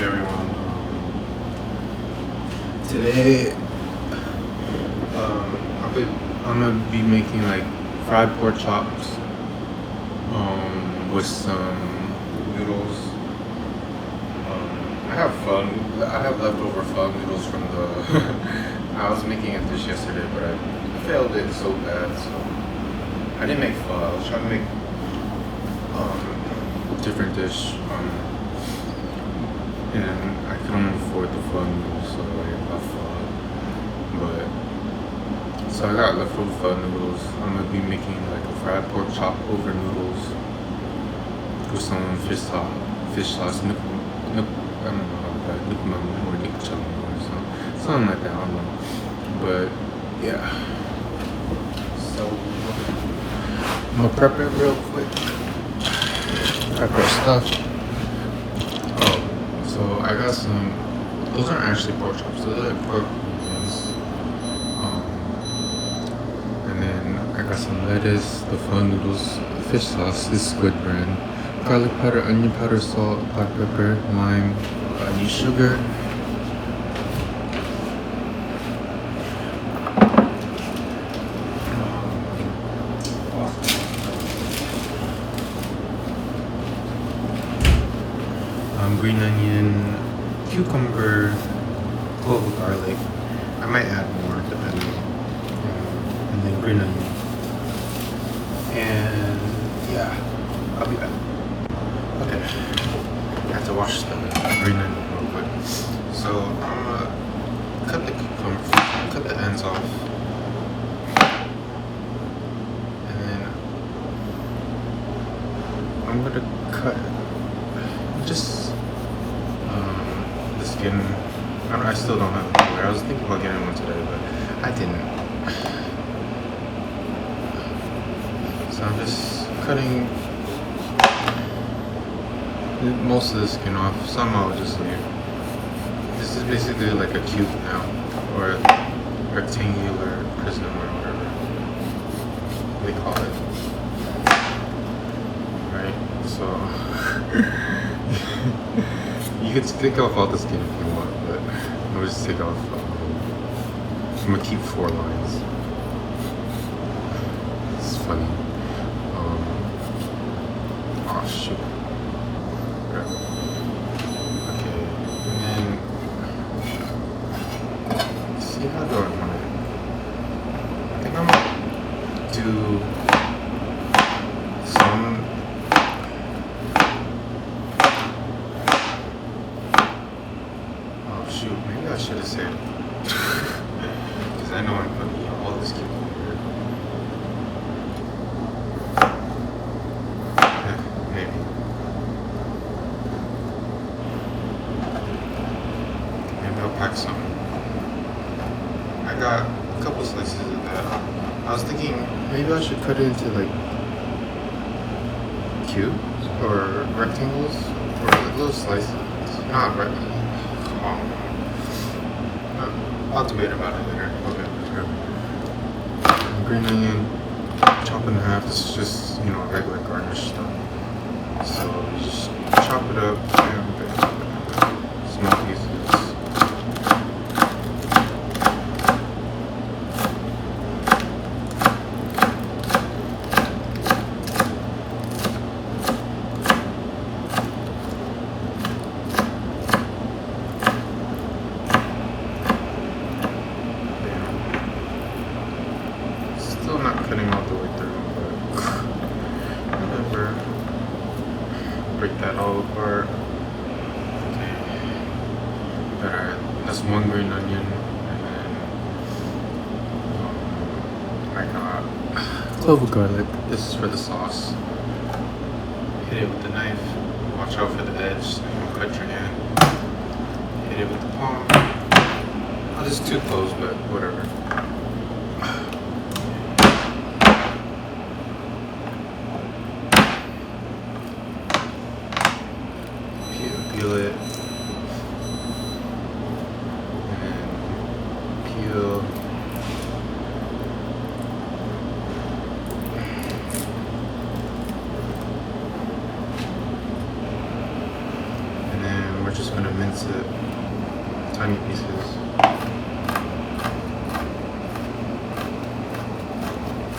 everyone. Today, I'm gonna be making like fried pork chops, with some noodles. I have leftover pho noodles from the. I was making a dish yesterday, but I failed it so bad. So I didn't make pho. I was trying to make different dish. And I couldn't afford the pho noodles, so I got pho. But so I got leftover pho noodles. I'm gonna be making like a fried pork chop over noodles with some fish sauce, I don't know how that nukmam or nikcham or something like that. I don't know, but yeah. So I'm gonna prep it real quick. Prep our stuff. So I got some. Those aren't actually pork chops. Those are like pork ones. And then I got some lettuce, the pho noodles, fish sauce, this squid brand, garlic powder, onion powder, salt, black pepper, lime, onion sugar. Green onion, cucumber, clove of garlic. I might add more depending. And then green onion. And yeah, I'll be back. Okay. I have to wash the green onion real quick. So I'm gonna cut the cucumber, cut the ends off. And then I'm gonna cut just the skin. I still don't have it anywhere. I was thinking about getting one today, but I didn't. So I'm just cutting most of the skin off. Some I'll just leave. This is basically like a cube now, or a rectangular prism or whatever they call it. Right? So you can take off all the skin if you want, but I'll just take off. I'm gonna keep 4 lines. It's funny. Oh shoot. Okay, and then see how do I want it? I think I'm gonna do some. Shoot, maybe I should have said because I know I'm gonna eat all this cucumber. Maybe. Maybe I'll pack some. I got a couple slices of that. I was thinking maybe I should cut it into like cubes or rectangles or like little slices. Not rectangles. I'll debate about it later. Okay. Green onion, chop in half. This is just, regular garnish stuff. So you just chop it up and small pieces. Still not cutting all the way through, but whatever. Break that all apart. Okay. That's 1 green onion, and then I got clove of garlic. This is for the sauce. Hit it with the knife. Watch out for the edge so you don't cut your hand. Hit it with the palm. Oh, this is too close, but whatever. Peel it, and peel, and then we're just gonna mince it, tiny pieces.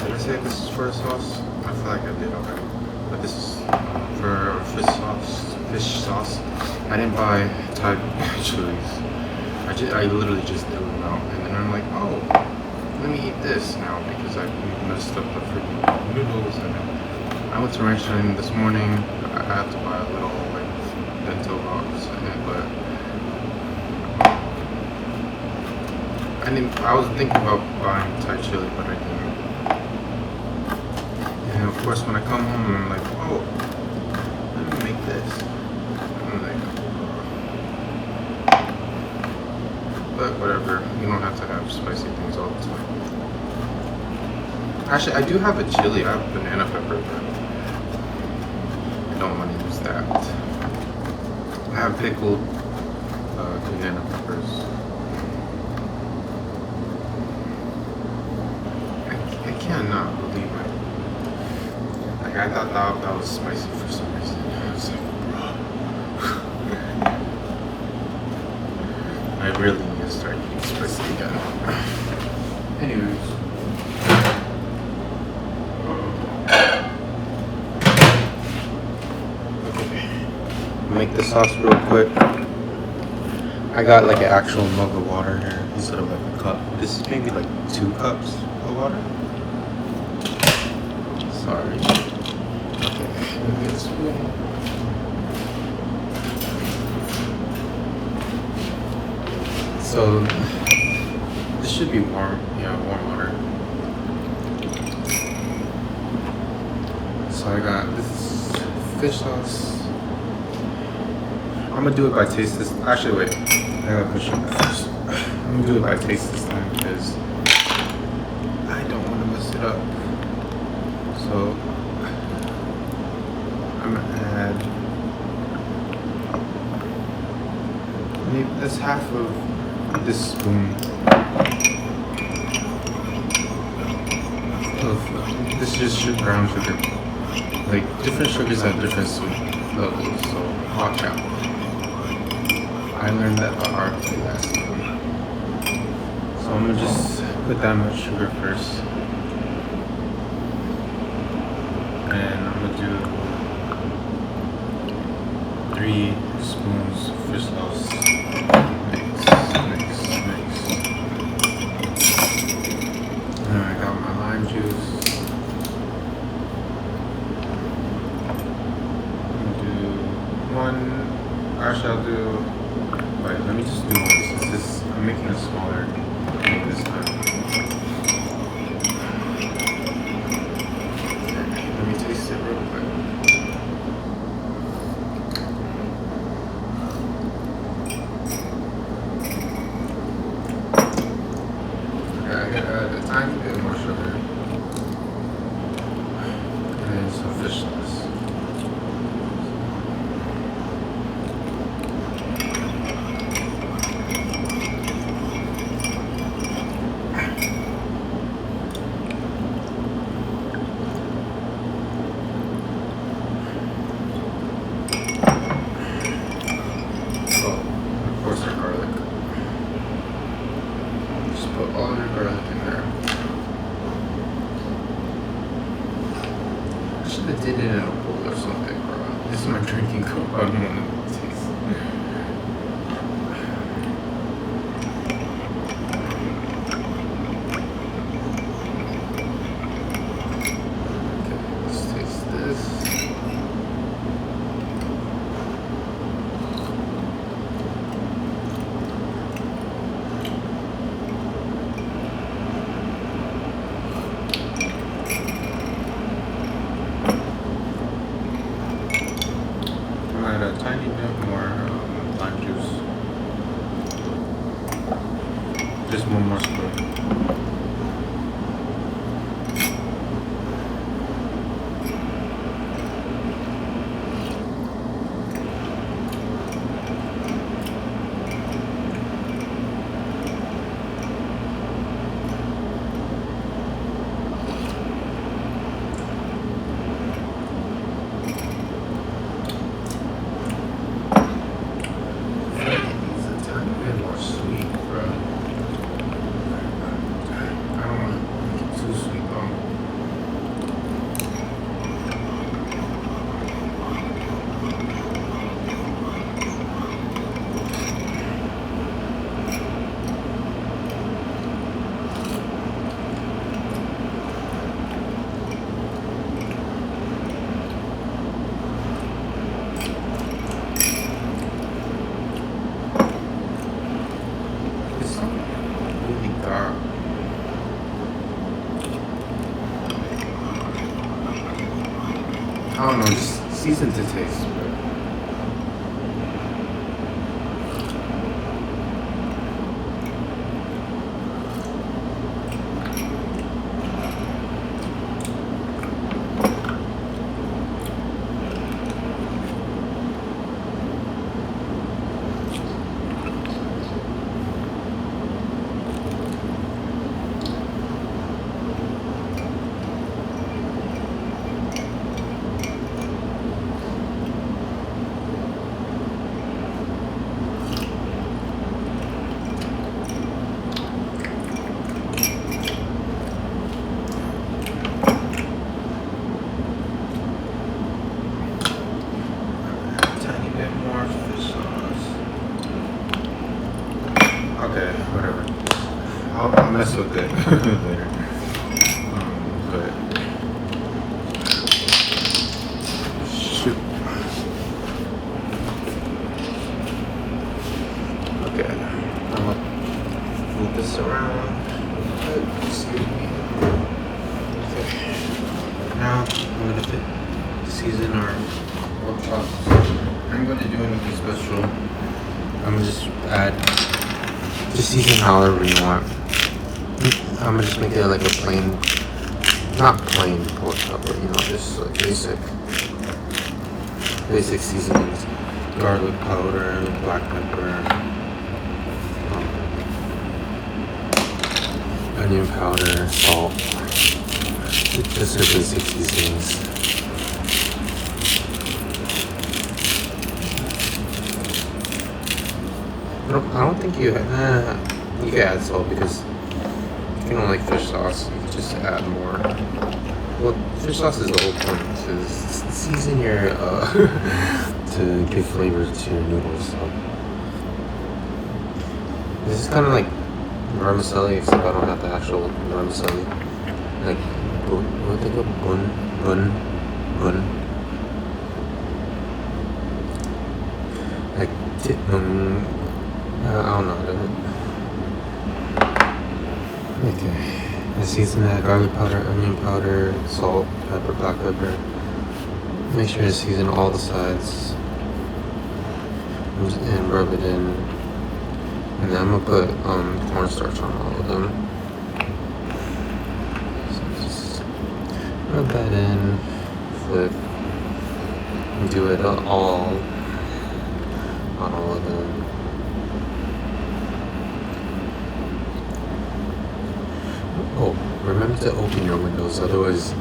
Did I say this is for a sauce? I feel like I did already. But this is for fish sauce. I didn't buy Thai chilies. I literally just threw them out, and then I'm like, oh, let me eat this now because I messed up the freaking noodles. And then I went to restaurant this morning. I had to buy a little like bento box, but I was thinking about buying Thai chili, but I didn't. And of course, when I come home, I'm like, oh, let me make this. I'm like, but whatever, you don't have to have spicy things all the time. Actually, I do have a chili. I have banana pepper, but I don't want to use that. I have pickled banana peppers. I cannot believe it. Like, I thought that was spicy for some reason. I was like, bro. I really need to start eating spicy again. Anyways. Okay. Make the sauce real quick. I got like an actual mug of water here instead of like a cup. This is maybe like 2 cups of water. Sorry. Okay, let me get a spoon. So this should be warm, yeah, warm water. So I got this fish sauce. I'm gonna do it by taste this. Actually, wait. I gotta push it back first. I'm gonna do it by taste this time because I don't want to mess it up. So I'm gonna add maybe that's half of this spoon of this is just brown sugar. Like different sugars have different sweet levels, so watch out. I learned that the hard way last time. So I'm gonna just put that much sugar first. And I'm gonna do 3 spoons of fish sauce. Mix. And I got my lime juice. I'm gonna do 1. Actually, I'll do. Wait, let me just do one. Since this, I'm making it smaller this time. Let me taste it real quick. Okay, I gotta add a tiny bit more sugar. And then some fish sauce. I did it in a bowl or something, bro. This is my drinking cup. I don't want to taste. Okay, let's taste this. Add a tiny bit more lime juice. Just 1 more spoon. I don't know, just season to taste. Okay, whatever. I'll mess with it later. But shoot. Okay, I'm gonna move this around. Excuse me. Okay. Now I'm gonna season our pork chops. I ain't gonna do anything special. I'm gonna just just season however you want. I'm gonna just make it like a plain, not plain pork chop, but just like basic seasonings. Garlic powder, black pepper, onion powder, salt. Just the basic seasonings. I don't think you can add salt because if you don't like fish sauce, you can just add more. Well, fish sauce is the whole point, to season your to give flavor to your noodles. So this is kind of like vermicelli, except I don't have the actual vermicelli. Like what they call bun. Like I don't know. Okay. I season that garlic powder, onion powder, salt, pepper, black pepper. Make sure to season all the sides and rub it in. And then I'm gonna put cornstarch on all of them. So just rub that in, flip, and do it all on all of them. Oh, remember to open your windows, otherwise,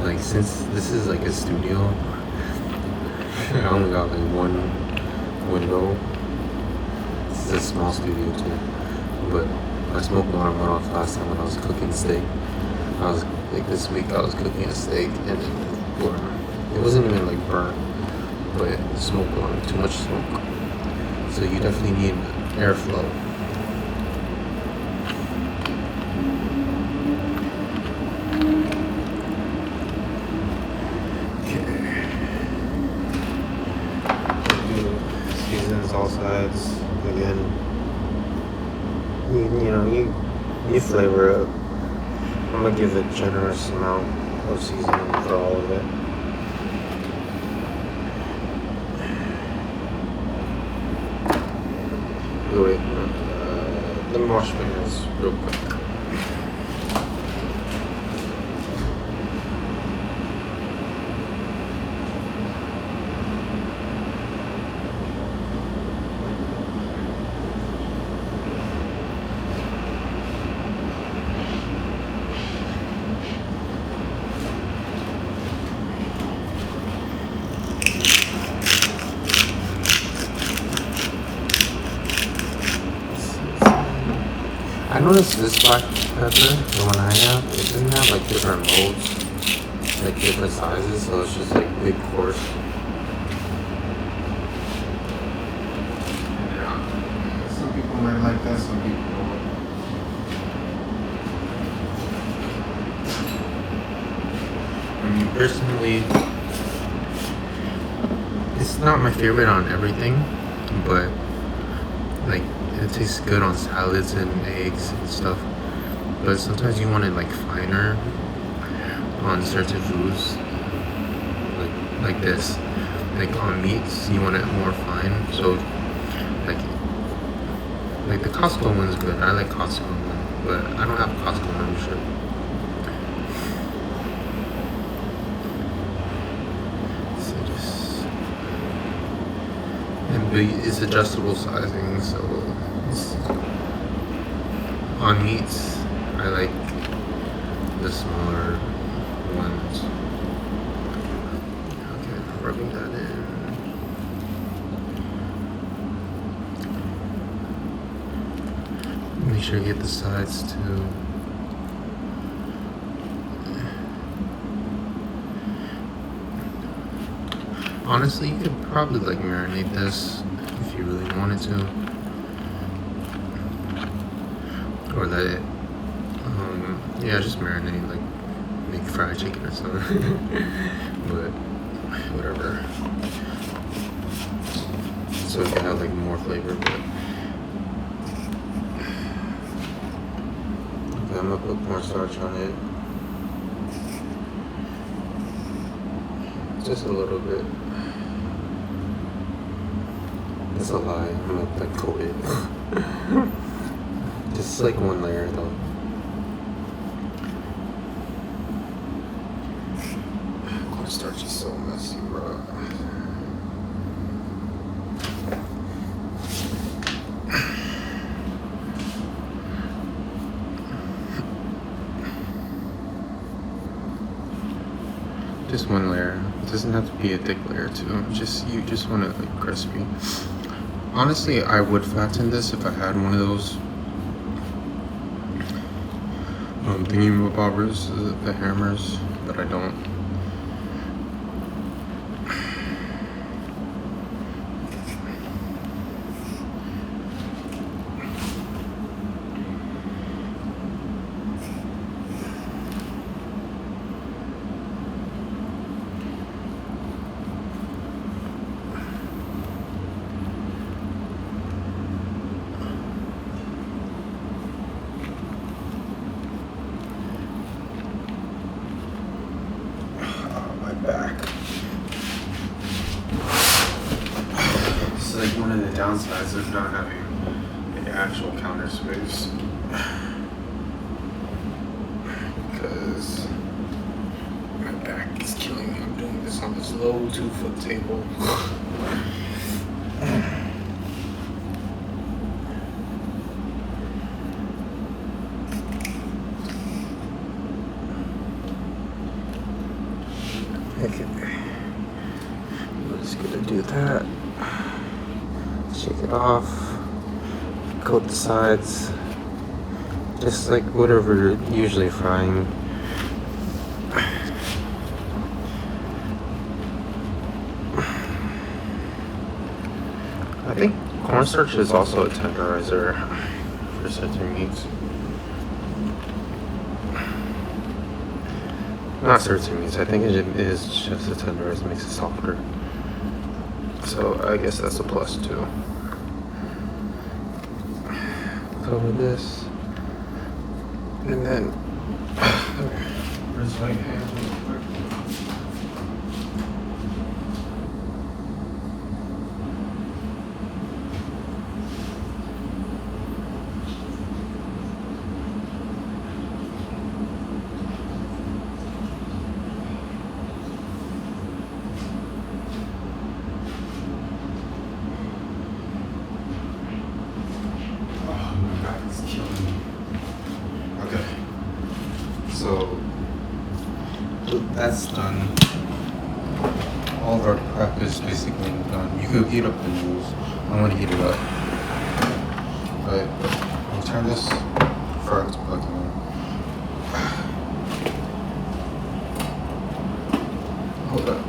like, since this is like a studio, I only got like one window. It's a small studio too, but my smoke alarm went off last time when I was cooking steak. I was, like, this week I was cooking a steak and it wasn't even like burnt, but the smoke alarm, too much smoke. So you definitely need airflow. All sides again. You flavor it. I'm gonna give a generous amount of seasoning for all of it. Wait, let me wash my hands real quick. I noticed this black pepper, the one I have, it doesn't have like different molds, like different sizes, so it's just like big coarse. Yeah, some people might like that, some people don't. I mean, personally, it's not my favorite on everything, but like It tastes good on salads and eggs and stuff. But sometimes you want it like finer on certain foods, like this. Like on meats, you want it more fine. So like the Costco one's good. I like Costco one, but I don't have Costco membership. But it's adjustable sizing, so on meats I like the smaller ones. Okay, rubbing that in. Make sure you get the sides too. Honestly, you could probably like marinate this if you really wanted to, or let it. Yeah, just marinate, like make fried chicken or something. But whatever. So it can have like more flavor. But okay, I'm gonna put more starch on it. Just a little bit. That's a lie. I'm gonna like coat it. Just like one layer though. Cornstarch is so messy, bro. Just one layer. It doesn't have to be a thick layer too. You just want it like crispy. Honestly, I would flatten this if I had one of those thingy-bobbers, the hammers, but I don't. Back. It's like one of the downsides of not having an actual counter space, because my back is killing me. I'm doing this on this low 2-foot table. Okay, we're just gonna do that. Shake it off. Coat the sides. Just like whatever you're usually frying. I think cornstarch is also a tenderizer for certain meats. Not certain meats, I think it is just a tenderizer, makes it softer. So I guess that's a plus too. Cover this. And then where's my hand real quick? So that's done. All of our prep is basically done. You could heat up the noodles. I want to heat it up. But we'll turn this before it's plugged in. Hold up.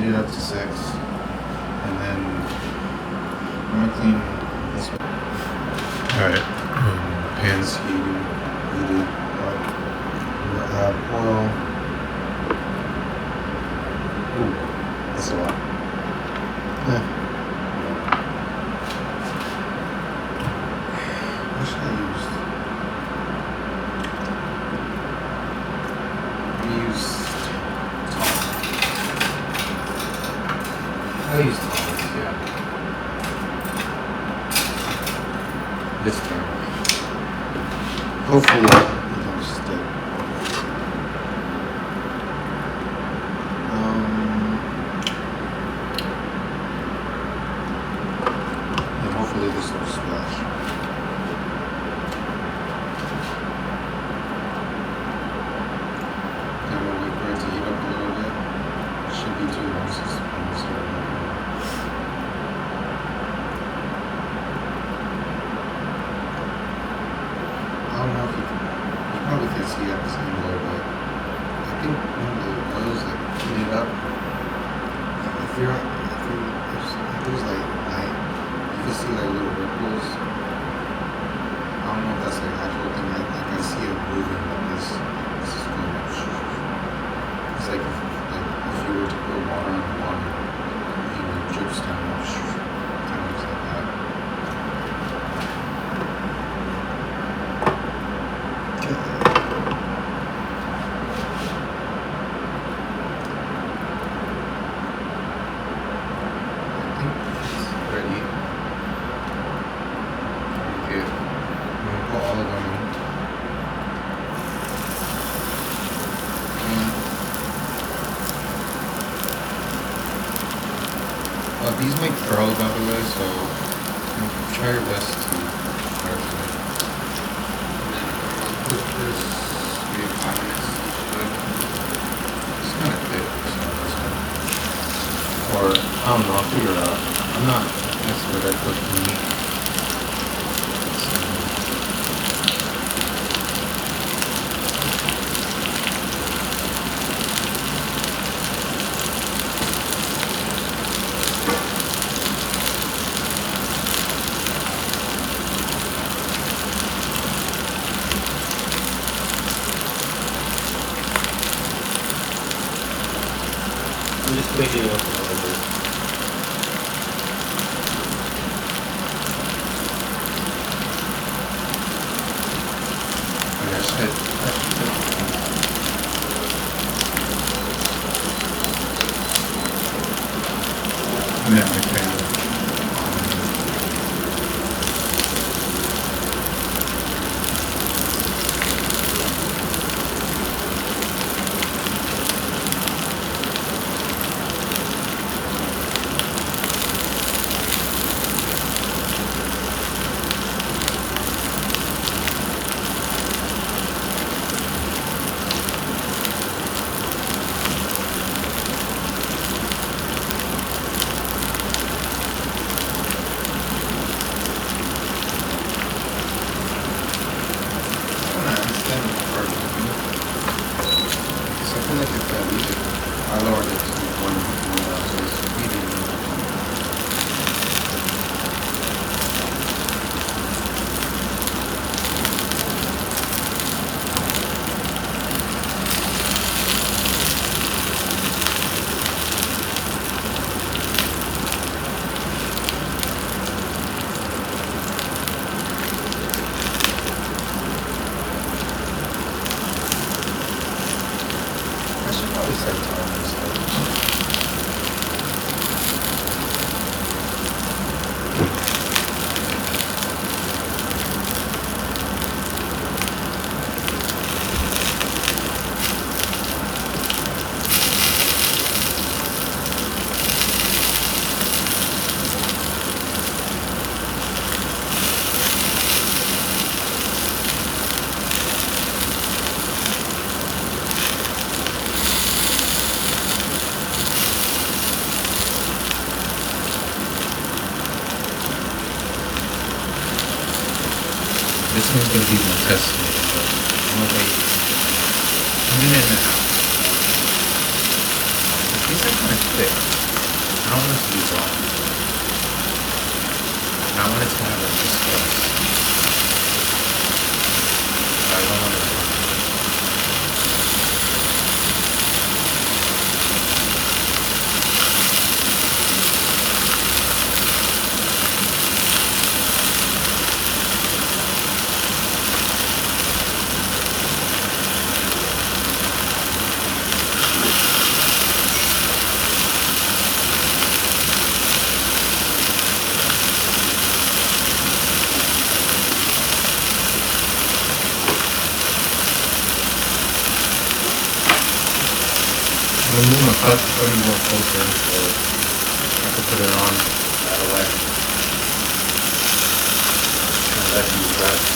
heat it up to 6, and then I'm gonna clean this one. Alright, pan's heated up. I'm gonna add oil. Ooh, that's a lot. What should I use? I'm gonna use I'll use Loins, yeah. This time. Hopefully it don't stick. And hopefully this will splash. And we'll wait for it to heat up a little bit. It should be 2 ounces. I don't know if you probably can see it a little bit. I think when the oil's like heated up, if there's like light, you can see like little ripples. I don't know if that's like actual thing. Like I see it moving like this. This is going up. It's like if you were to put water on the water, it drips down. Kind of looks like that. These make curls, by the way, so try your best to start them. And then I'll put this maybe 5 minutes each way. It's kind of thick, so that's good. Or, I don't know, I'll figure it out. I'm not an expert at cooking meat. I'm just cleaning up a little bit. I guess yeah, okay. I lowered it to 1 so it's heating. I should probably set time and stuff. This one's going to be more tested, but I'm going to wait a minute and a half. These are kind of thick. noodles gonna cook, let me go closer so I can put it on right away. And let these rest.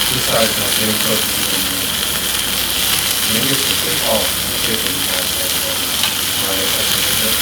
Besides not getting cooked, maybe it's the same. Oh, the chicken has my estimate.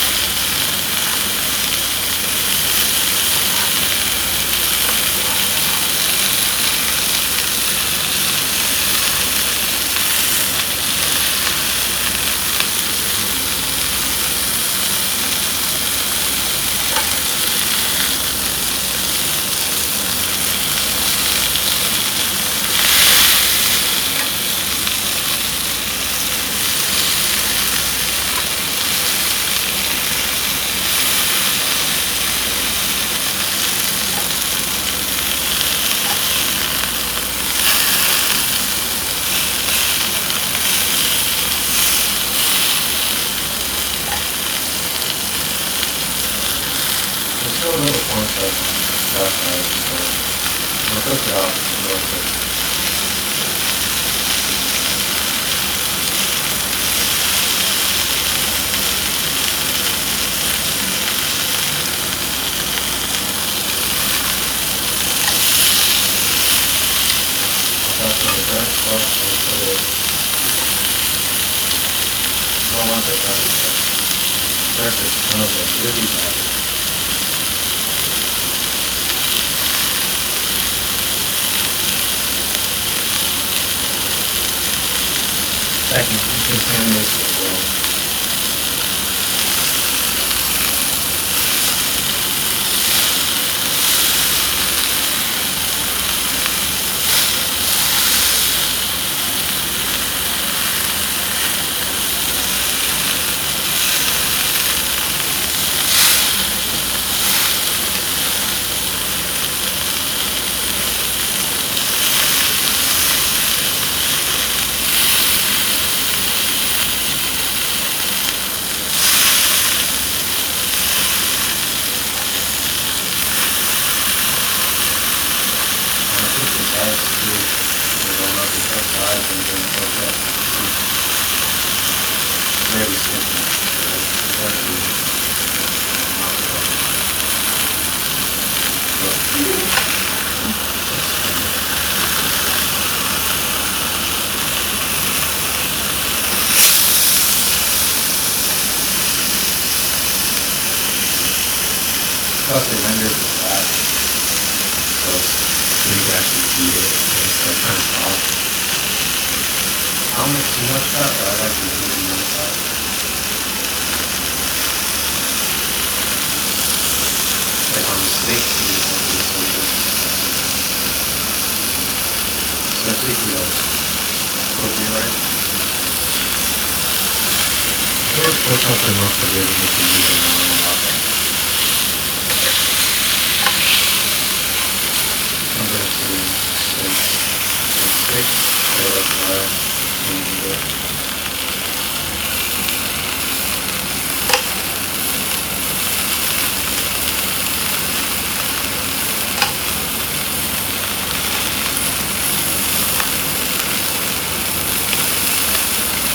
Still a little cornstarch on that side, so I'm gonna cook it out real quick. I'll pass it the dark sauce, I'll put it, don't want it that starts to smell like really bad. That can contaminate as well. Very simple. Plus it renders the fat, so you can actually eat it and it's like kind of soft. I don't like too much fat, but I like the medium amount of fat. Like on the steak too, it won't be so good. Especially if you like cook it right. Or cook up enough of it and you can eat it normal hot. Come back to steak. Steak, straight up dry, can't eat it.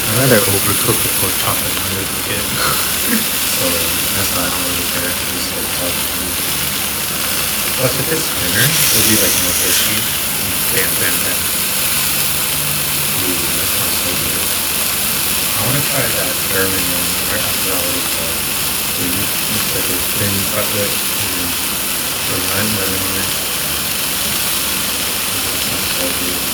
I rather overcook the pork chop than undercook it. So that's why I don't really care. Just like chop it. Plus if it's thinner, it'll be like more crispy. Bam, bam, bam. Ooh, that smells so good. I wanna try that German one, or I forgot what it's called. But it's like a thin cutlet and then put lemon on it. Ooh, that sounds so good.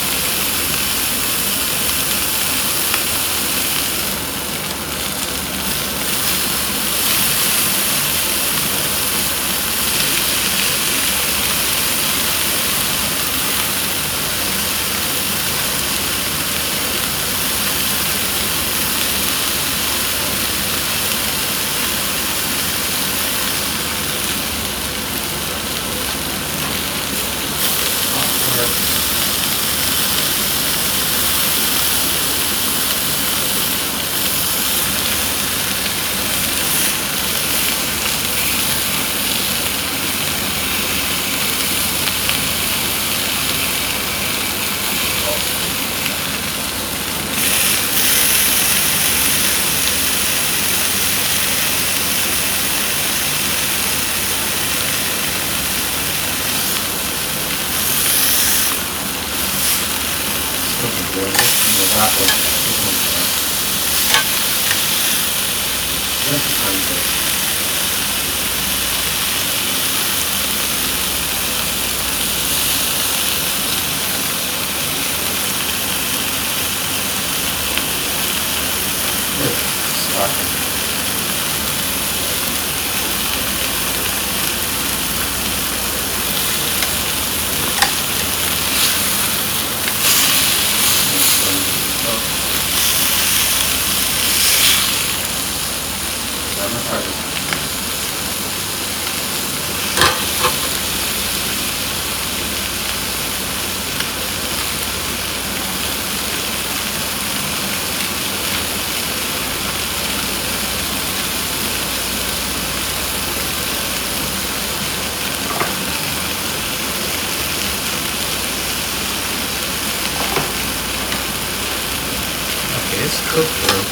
It's cooked though.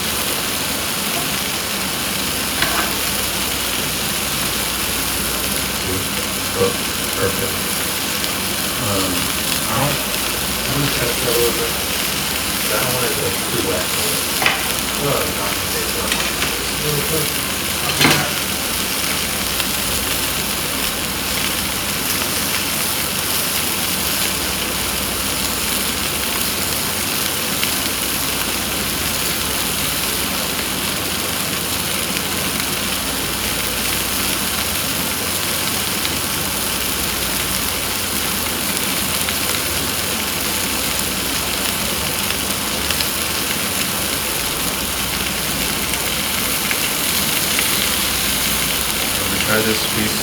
Cooked. Perfect. I'm gonna test it a little bit. I don't want it to go too wet. Well, not to say so. Really quick. I'll be back. Try this piece.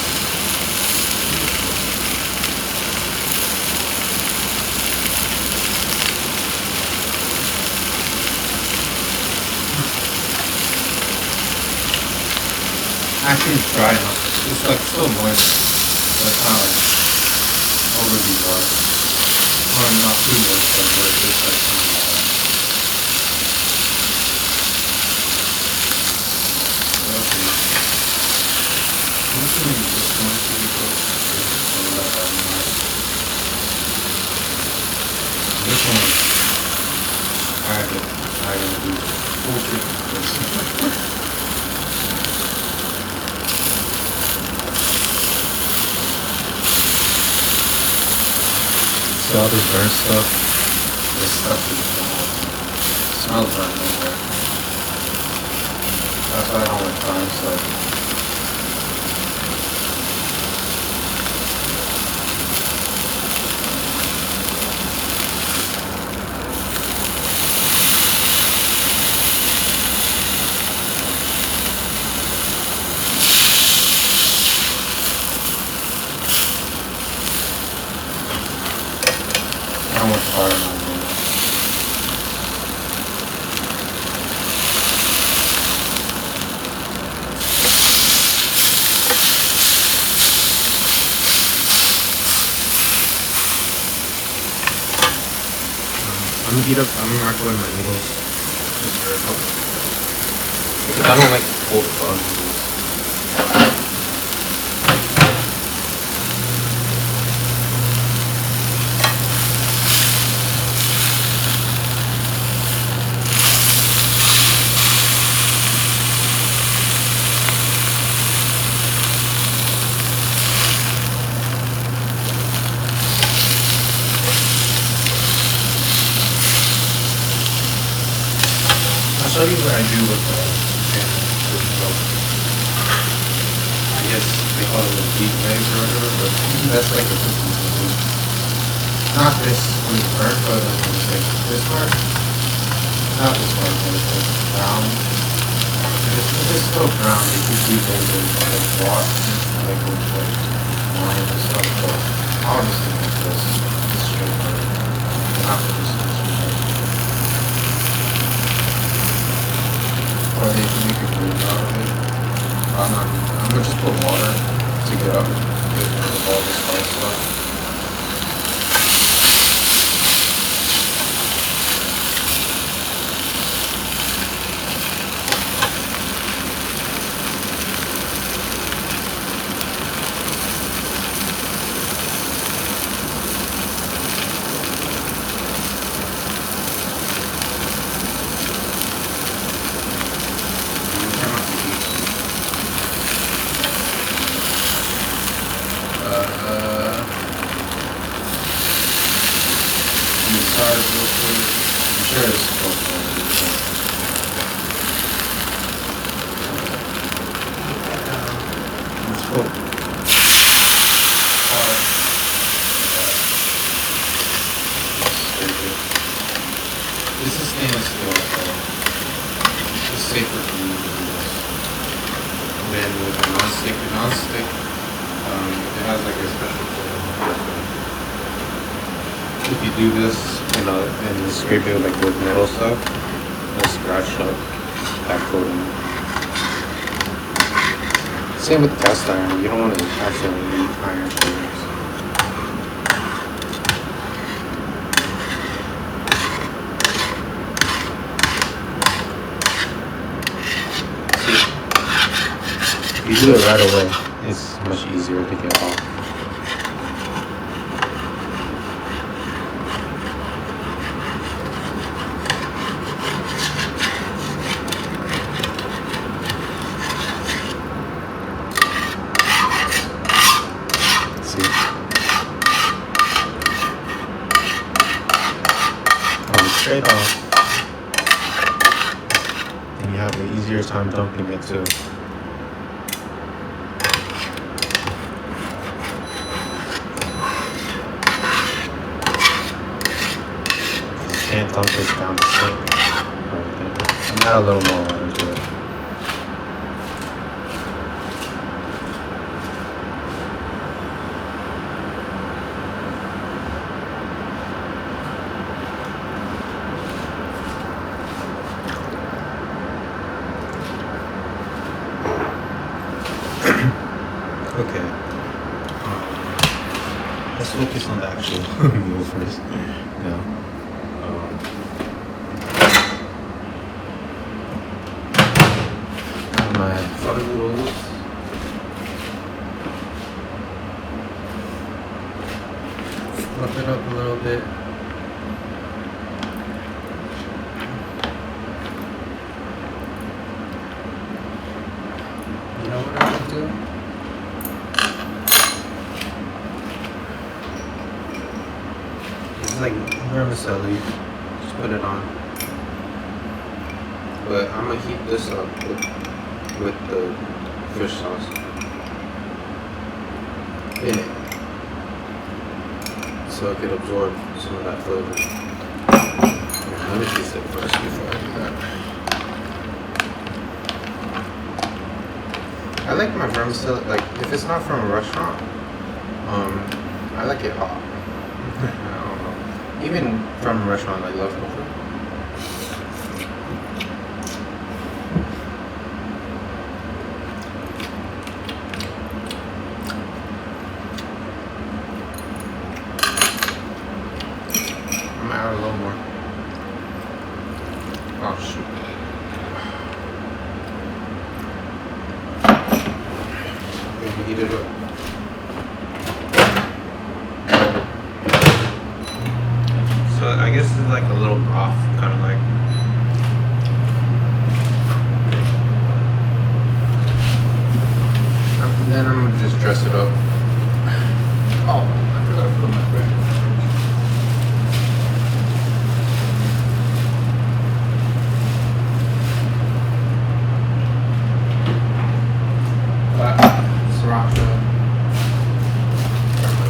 Actually, it's dry enough. It's like still moist, but it's not like overly dry. Or not too moist, but it's just like kind of dry. Okay. I'm just gonna use this one to go. This one, I gotta do full chicken. See all this burnt stuff? This stuff is smells burnt over. That's why I don't like frying stuff. How much fire am I doing? I'm gonna heat up. I'm microwave my noodles just for a couple. Because I don't like cold pho noodles. I'll show you what I do with the chicken with milk. I guess they call it a deep eggs or whatever, but that's like a cookie noodle. Not this when it's burnt, but it's like this part. Not this part, but it's like brown. If it's still brown, you can keep it in like water, like with like wine and stuff, but I'll just make this straight. put water to get up with all the spice stuff. This is stainless steel, so it's safer for you to do this. And then with the non-stick, it has like a special coating. If you do this, and you scrape it like with metal stuff, it'll scratch up that coating. Same with the cast iron, you don't want to accidentally eat iron coatings. If you do it right away, it's much easier to get off. See? Straight off. And you have an easier time dumping it too. Can't dump this down the sink. I'm add a little more water to it. Okay. Let's focus on the actual meal first. Now. My Pho Noodles. Fluff it up a little bit. You know what I would do? It's like vermicelli. Just put it on. But I'm gonna heat this up with the fish sauce in it, so it could absorb some of that flavor. Let me taste it first before I do that. I like my vermicelli, like if it's not from a restaurant, I like it hot. I don't know. Even from a restaurant like leftover. Add a little more. Oh shoot. Maybe heat it up. So I guess it's like a little broth, kind of like. And then I'm gonna just dress it up. Oh, I forgot to put my bread. Sriracha,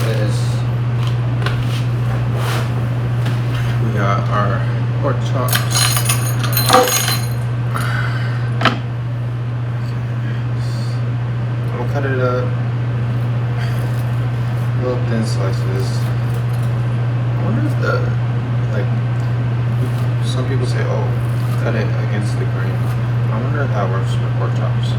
lettuce. We got our pork chops. We'll cut it up, little thin slices. I wonder if some people say, oh, cut it against the grain. I wonder if that works for pork chops.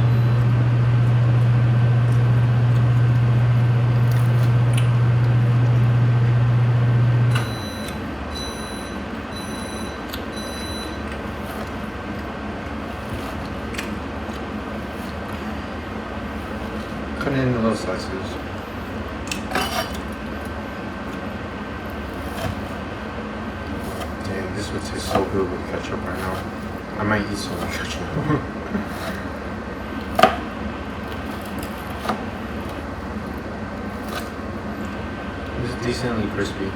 slices. Dang, this would taste so good with ketchup right now. I might eat some ketchup. It's decently crispy.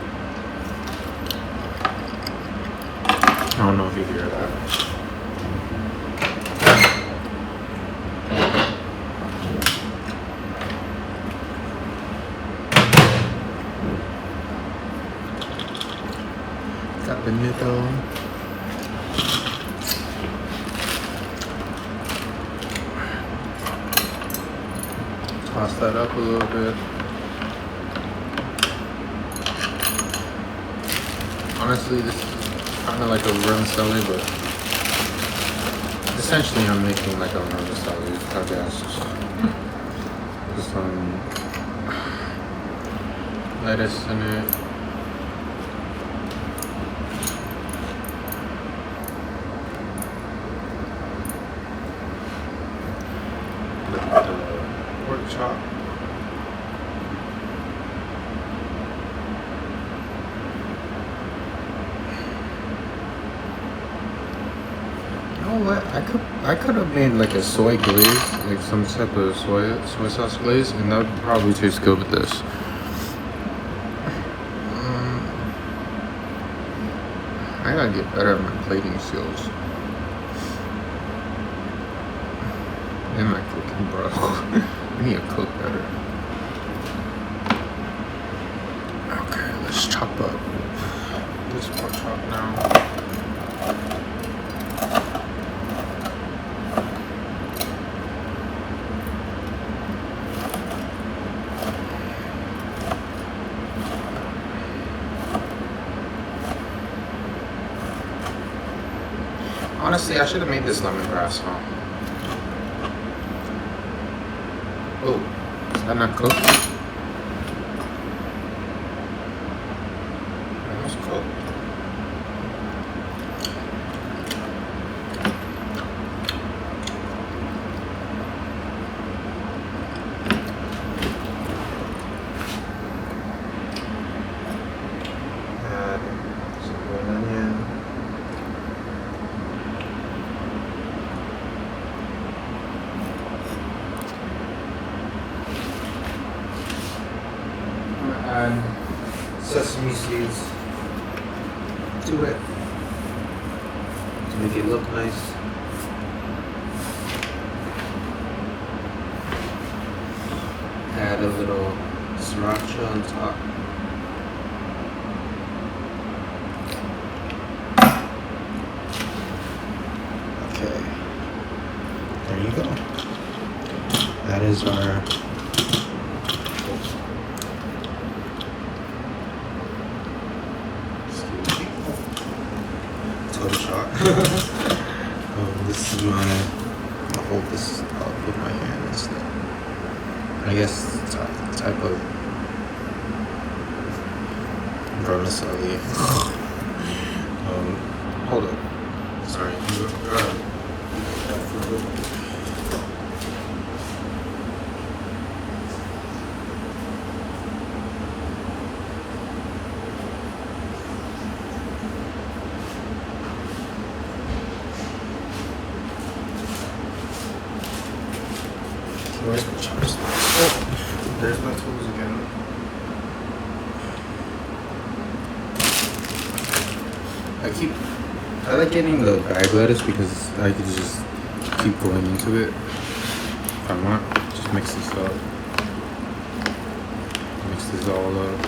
I don't know if you hear that. Got the noodle. Toss that up a little bit. Honestly, this is kind of like a vermicelli, but essentially I'm making like a vermicelli, I guess. With some lettuce in it. The pork chop. What? I could have made like a soy glaze, like some type of soy sauce glaze, and that would probably taste good with this. I gotta get better at my plating skills and my cooking, bro. I need to cook better. Okay, let's chop up this pork chop now. Honestly, I should have made this lemongrass, huh? Oh, is that not cooked? Almost cooked. Add some green onion. Add sesame seeds to it to make it look nice. Add a little sriracha on top. Okay, there you go. That is our shot. This is my. I'll hold this up with my hand instead. I guess type of vermicelli. Hold up. Sorry. Where's my chopsticks? Oh, there's my tools again. I like getting the bag lettuce because I can just keep going into it if I want. Just mix this up. Mix this all up.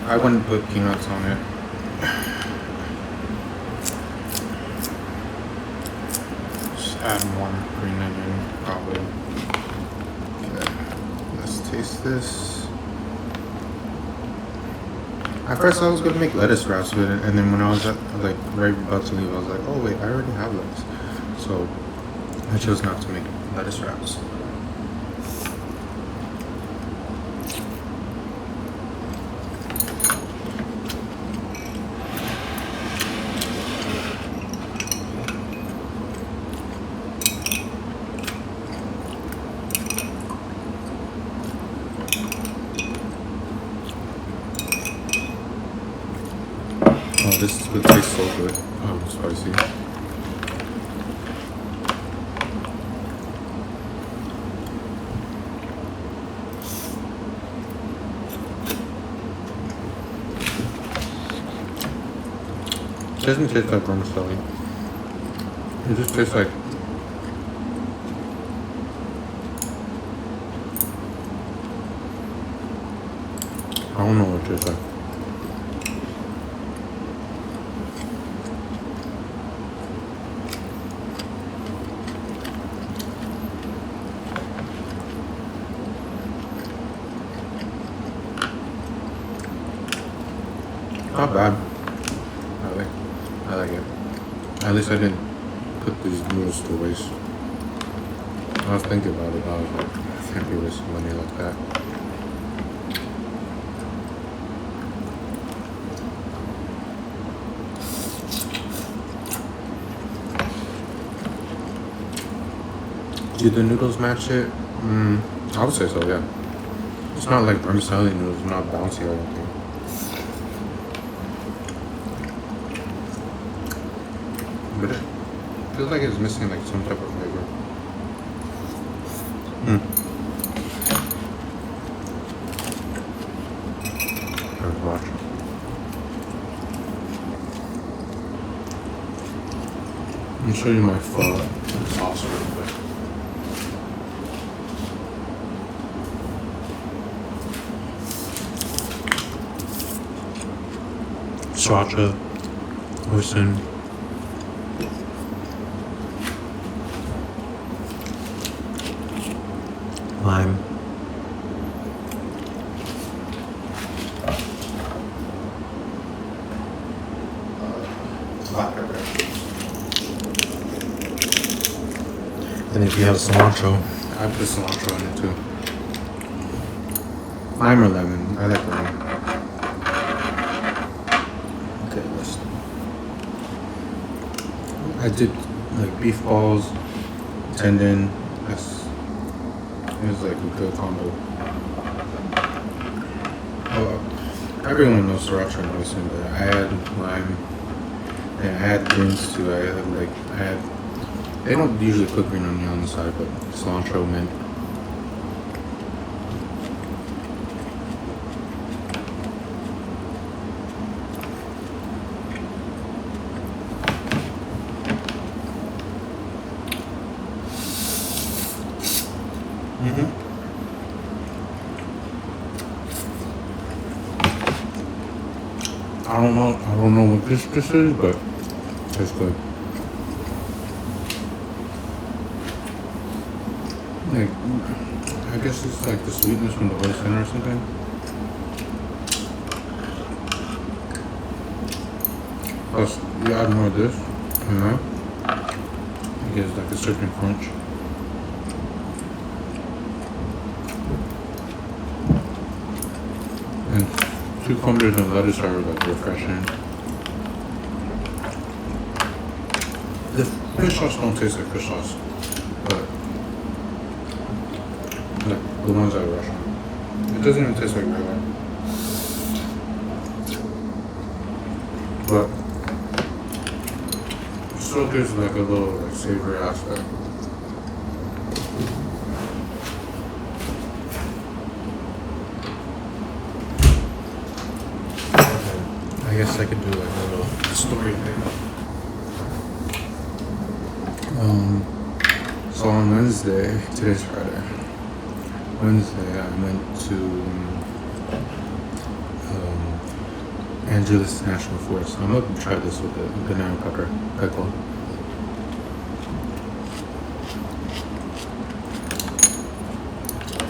I wouldn't put peanuts on it. Add more green onion, probably. Okay, let's taste this. At first I was gonna make lettuce wraps with it, and then when I was right about to leave, I was like, oh wait, I already have lettuce. So I chose not to make lettuce wraps. Oh, this would taste so good. Oh, spicy. It doesn't taste like vermicelli. It just tastes like I don't know what it tastes like. Not bad. I like it. At least I didn't put these noodles to waste. I was thinking about it. I was like, I can't be wasting money like that. Do the noodles match it? I would say so, yeah. It's not like vermicelli noodles, not bouncy or anything. But it feels like it's missing like some type of flavor. Let's watch. Let me show you my pho sauce real quick. Sriracha, hoisin, lime, black pepper, and if you have cilantro, I put cilantro in it too. Lime or lemon? I like lemon. Okay, I did like beef balls, tendon. It was like a good combo. Everyone knows sriracha and hoisin, but I had lime and I had greens too. They don't usually put green onion on the side, but cilantro, mint. I don't know what this is, but it's good. Like, I guess it's like the sweetness from the hoisin or something. Plus, you add more of this, it gives like a certain crunch. And cucumbers and lettuce are like refreshing. The fish sauce don't taste like fish sauce, but like the ones at a restaurant. It doesn't even taste like regular. But it still gives like a little like savory aspect. I guess I could do like a little story thing. So on Wednesday, today's Friday. Wednesday, I went to Angeles National Forest. I'm gonna try this with the banana pepper pickle.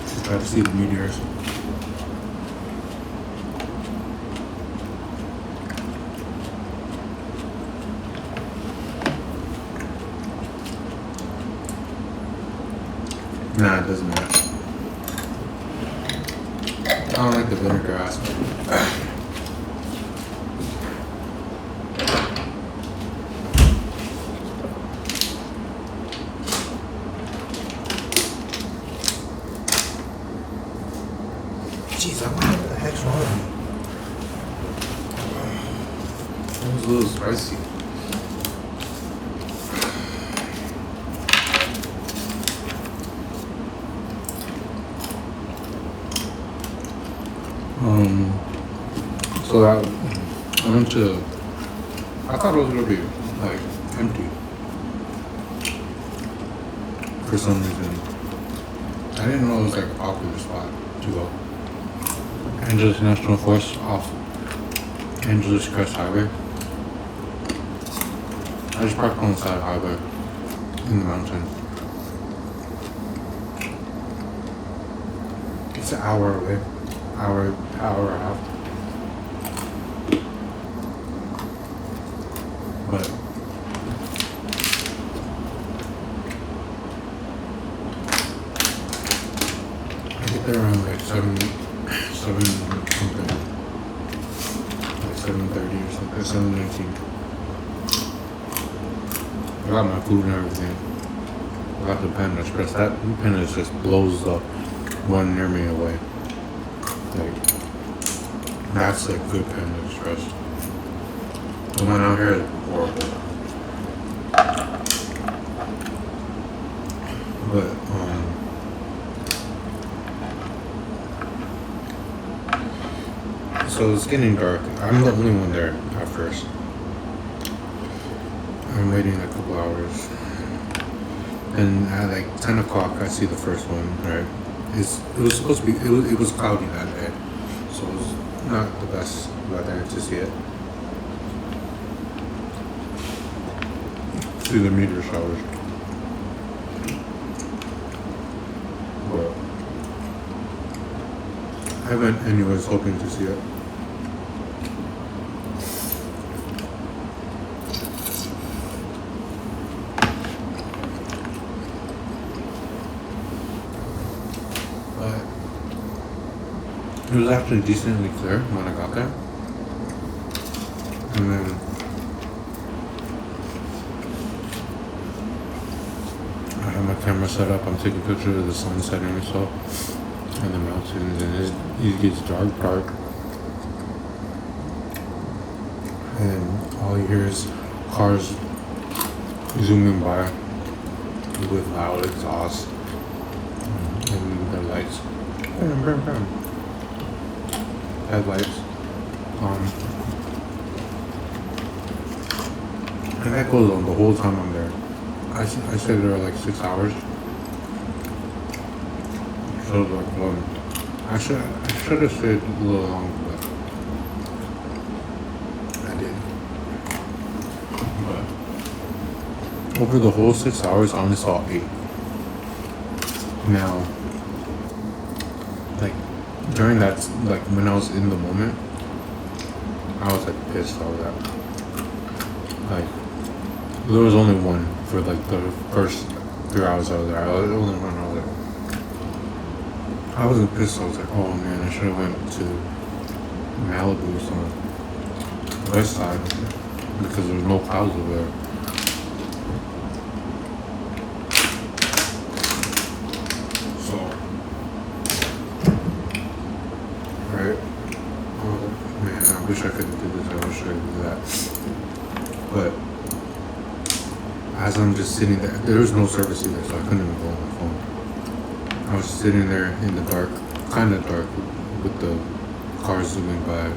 To try to see the meteors. Nah, it doesn't matter. I don't like the vinegar aspect. Jeez, I wonder what the heck's wrong with me. Let me little spicy. So I went to. I thought it was gonna be like empty for some reason. I didn't know it was like a popular spot to go. Angeles National Forest off Angeles Crest Highway. I just parked on the side of the highway in the mountain. It's an hour away. Hour and a half. But I get there around like 7 something. Like 7:30 or something, 7:19. I got my food and everything. I got the Panda Express. That Panda just blows the one near me away. Like, that's like good Panda Express. The one out here is horrible. But, so it's getting dark. I'm the only one there at first. I'm waiting a couple hours. And at like 10 o'clock, I see the first one, right? It was supposed to be, it was cloudy that day. So it was not the best weather to see it. See the meteor showers. But I went anyways hoping to see it. But it was actually decently clear when I got there. And then I have my camera set up. I'm taking pictures of the sun setting and stuff, and the mountains, and it gets dark, and all you hear is cars zooming by with loud exhaust and their lights, headlights, and that goes on the whole time I'm there. I stayed there like 6 hours. So like I should have stayed a little longer, but I didn't. But over the whole 6 hours, I only saw 8. Now, like during that, like when I was in the moment, I was like pissed all that. Like there was only one for like the first 3 hours I was there. I was the only one I was there. I wasn't pissed. I was like, oh man, I should have went to Malibu or something, west side, because there's no clouds over there. So, right? Oh man, I wish I could do this. I wish I could do that. But as I'm just sitting there was no service either, so I couldn't even go on my phone. I was sitting there in the dark, kind of dark, with the cars zooming by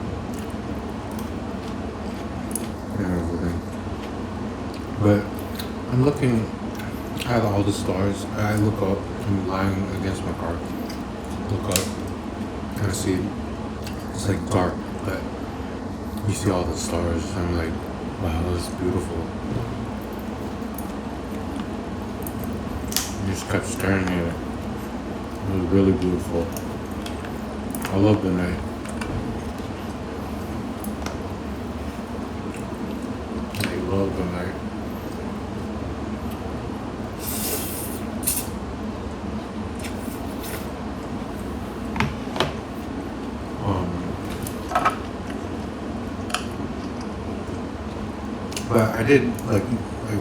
and everything. But I'm looking at all the stars. I look up, I'm lying against my car, look up, and I see it's like dark, but you see all the stars. I'm like, wow, that's beautiful. I just kept staring at it. It was really beautiful. I love the night. I love the night. But I did like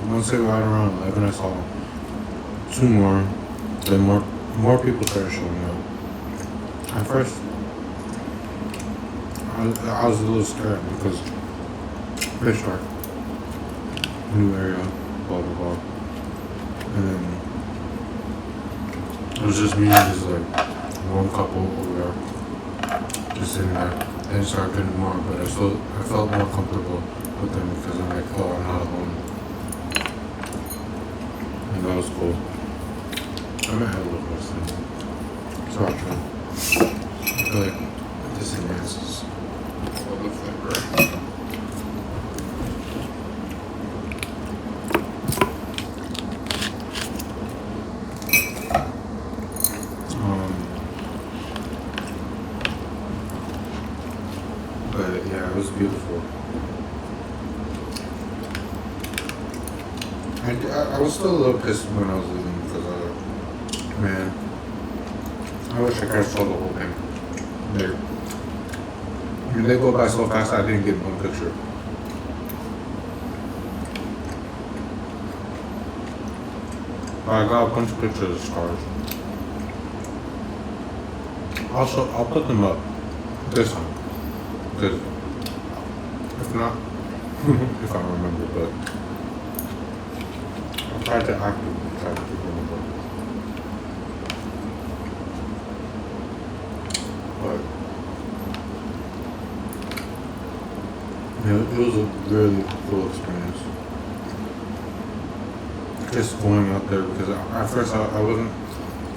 once I got around 11, I saw 2 more. Then more people started showing up. At first, I was a little scared because fish start. New area, blah blah blah. And then it was just me and this like one couple over there, just sitting there. They didn't start getting more, but I felt more comfortable with them because I'm like, oh, I'm not alone. And that was cool. I might have a little more time. It's optional. I feel like this enhances all the flavor. But yeah, it was beautiful. I was still a little pissed when I was leaving because man, I wish I could have saw the whole thing. They go by so fast I didn't get one picture. But I got a bunch of pictures of stars. Also, I'll put them up this time. Because if not, if I remember, but I'll try to actively try to remember. But yeah, it was a really cool experience. Just going out there because at first I wasn't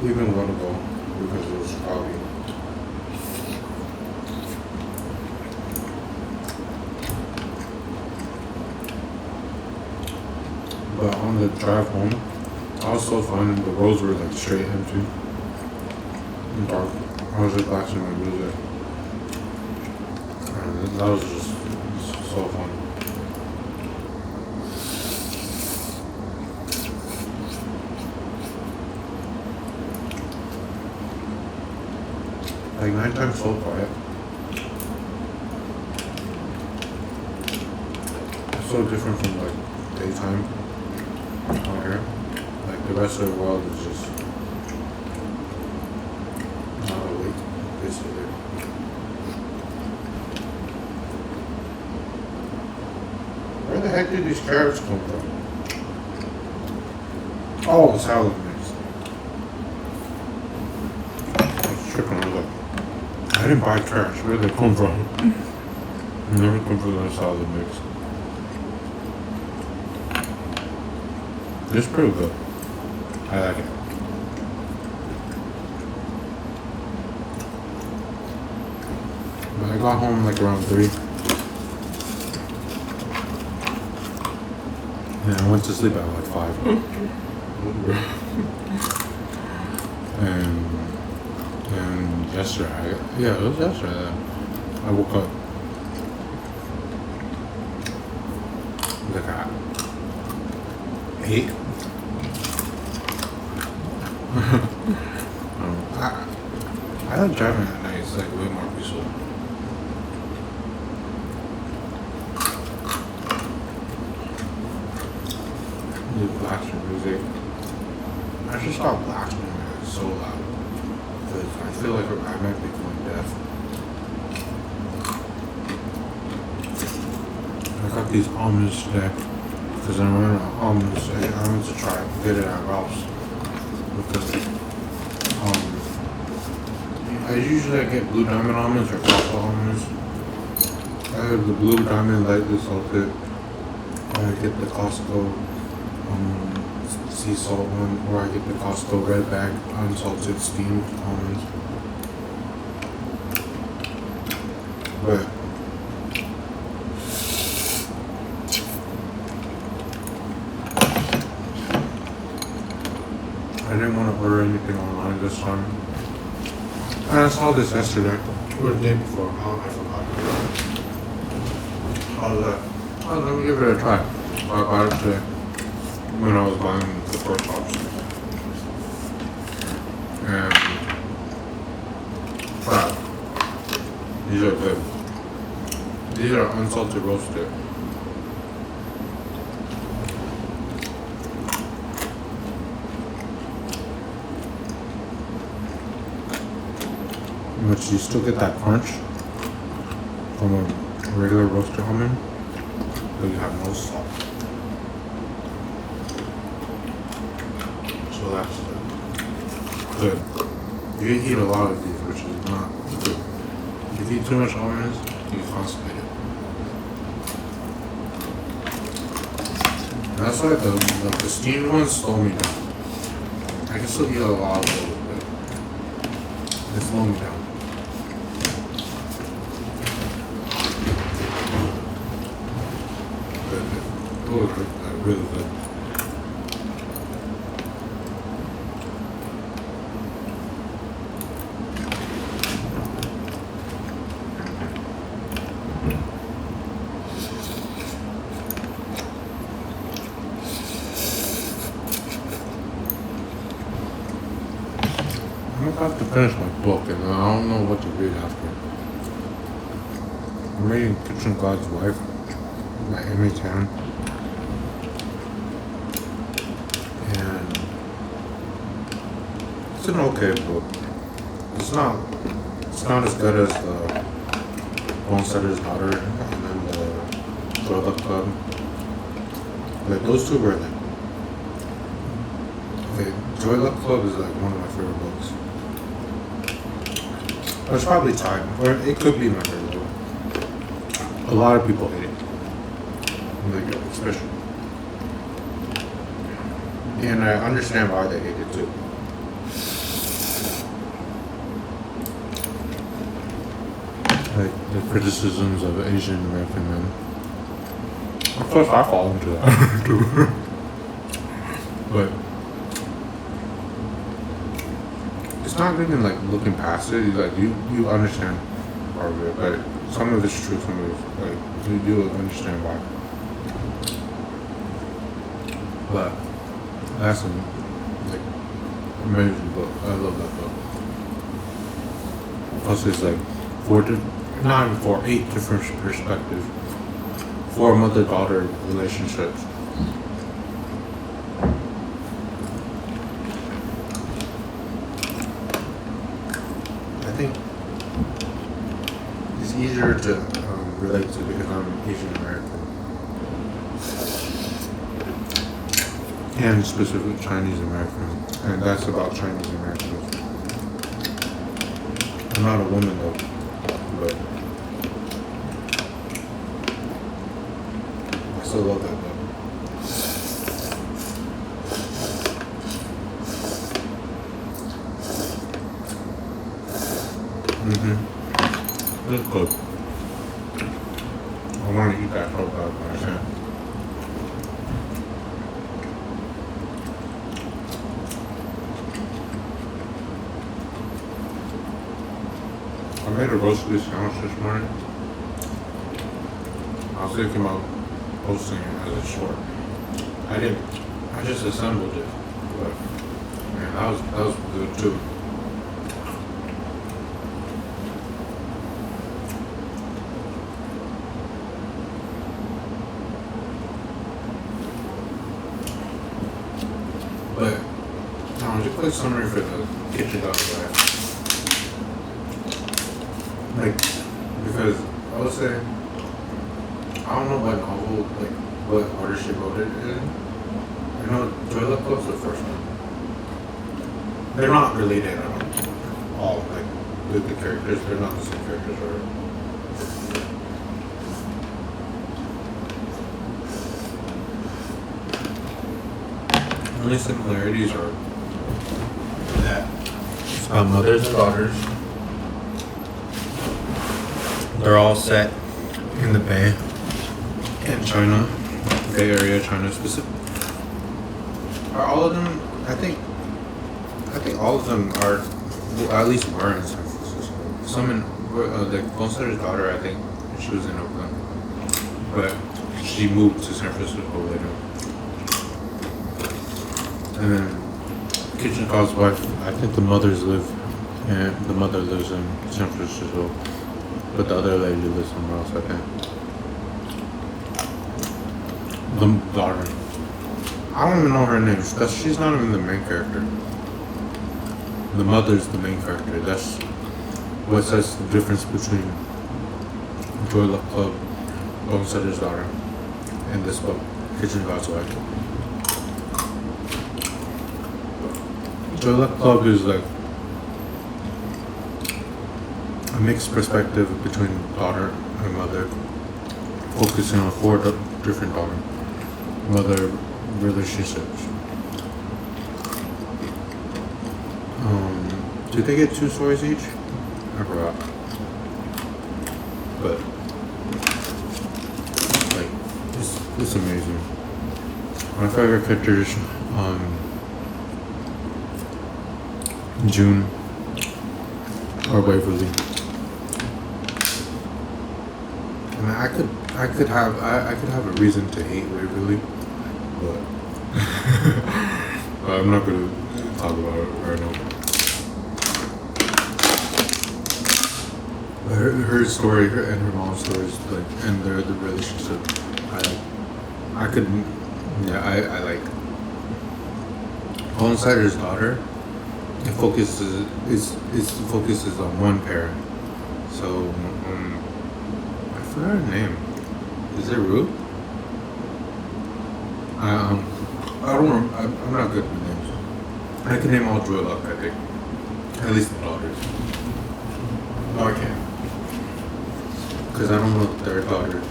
even going to go because it was cloudy. But on the drive home, I was so fun. The roads were like straight empty and dark. I was just blasting my music. And that was just so fun. Like nighttime so quiet. It's so different from like daytime out here. Like the rest of the world is just not awake, basically. Where the heck did these carrots come from? Oh, the salad mix. I was tripping. I was like, I didn't buy carrots. Where did they come from? They never come from the salad mix. It's pretty good. I like it. But I got home like around 3. And I went to sleep at like 5. and yesterday, it was yesterday. I woke up like at 8. I like driving at night. It's like way more peaceful. You blast your music. I should stop blasting it. It's so loud. Because I feel like I might be going deaf. I got these almonds today. Because I'm running out of almonds. I wanted to try and get it at Ralph's. Because I usually get Blue Diamond almonds or Costco almonds. I have the Blue Diamond lightly salted. I get the Costco sea salt one, or I get the Costco red bag unsalted steamed almonds. But I didn't want to order anything online this time. And I saw this yesterday, or the day before. Oh, I forgot. I was like, oh, let me give it a try. So I bought it today when I was buying the pork chops. And wow, these are good. These are unsalted roasted. But you still get that crunch from a regular roasted almond. but you have no salt. So that's good. You eat a lot of these, which is not good. If you eat too much almonds, you constipate it. And that's why the steamed ones slow me down. I can still eat a lot of those, but they slow me down. Good. Really good. I'm about to finish my book and I don't know what to read after. I'm reading Kitchen God's Wife by Amy Tan. And it's an okay book. It's not as good as the Bonesetter's Daughter and then the Joy Club. Like those two were like okay, Joy Luck Club is like one of my favorite books. It's probably tied, or it could be my favorite book. A lot of people hate it, like especially, and I understand why they hate it too. Like the criticisms of Asian American men. Of course, I fall into that too. But it's not even like looking past it. Like you understand part of it, but some of it's true. Some of it's like you understand why. But that's a like amazing book. I love that book. Plus, it's like eight different perspectives for mother-daughter relationships. I think it's easier to relate to because I'm Asian American and specifically Chinese American, and that's about Chinese Americans. I'm not a woman though, but I still love that book. It's good. I want to eat that so bad, but I can't. I made a roast beef sandwich this morning. I was thinking about posting it as a short. I didn't. I just assembled it, but man, that was good too. But just quick summary for the Kitchen God's Wife. Like, because I would say, I don't know what novel, like, what order she wrote it in. I know Joy Luck Club's the first one. They're not related at all. Like, with the characters, they're not the same characters, or only similarities are that it's about mothers and daughters. They're all set in the Bay, in China, Bay Area, China specific. Are all of them? I think all of them are, well, at least were in San Francisco. Some in the Bonesetter's Daughter, I think she was in Oakland, but she moved to San Francisco later. And then Kitchen God's Wife, I think the mothers live, and the mother lives in San Francisco. But the other lady lives somewhere else, I think. The daughter. I don't even know her name. She's not even the main character. The mother's the main character. That's what says the difference between Joy Luck Club, Bonesetter's Daughter. in this book, Kitchen God's Wife. Joy Luck Club is like a mixed perspective between daughter and mother, focusing on 4 different daughter-mother relationships. Did they get 2 stories each? I forgot. But like, it's amazing. My favorite characters, June or Waverly. And I could have a reason to hate Waverly, but I'm not gonna talk about it right now. Her story, and her mom's stories, like, and the relationship, I like. Alongside daughter, it focuses on one parent. So I forgot her name. Is it Ruth? I don't know. I'm not good with names. I can name all Joy Luck, I think. At least the daughters. No, I can't. Because I don't know the third daughter.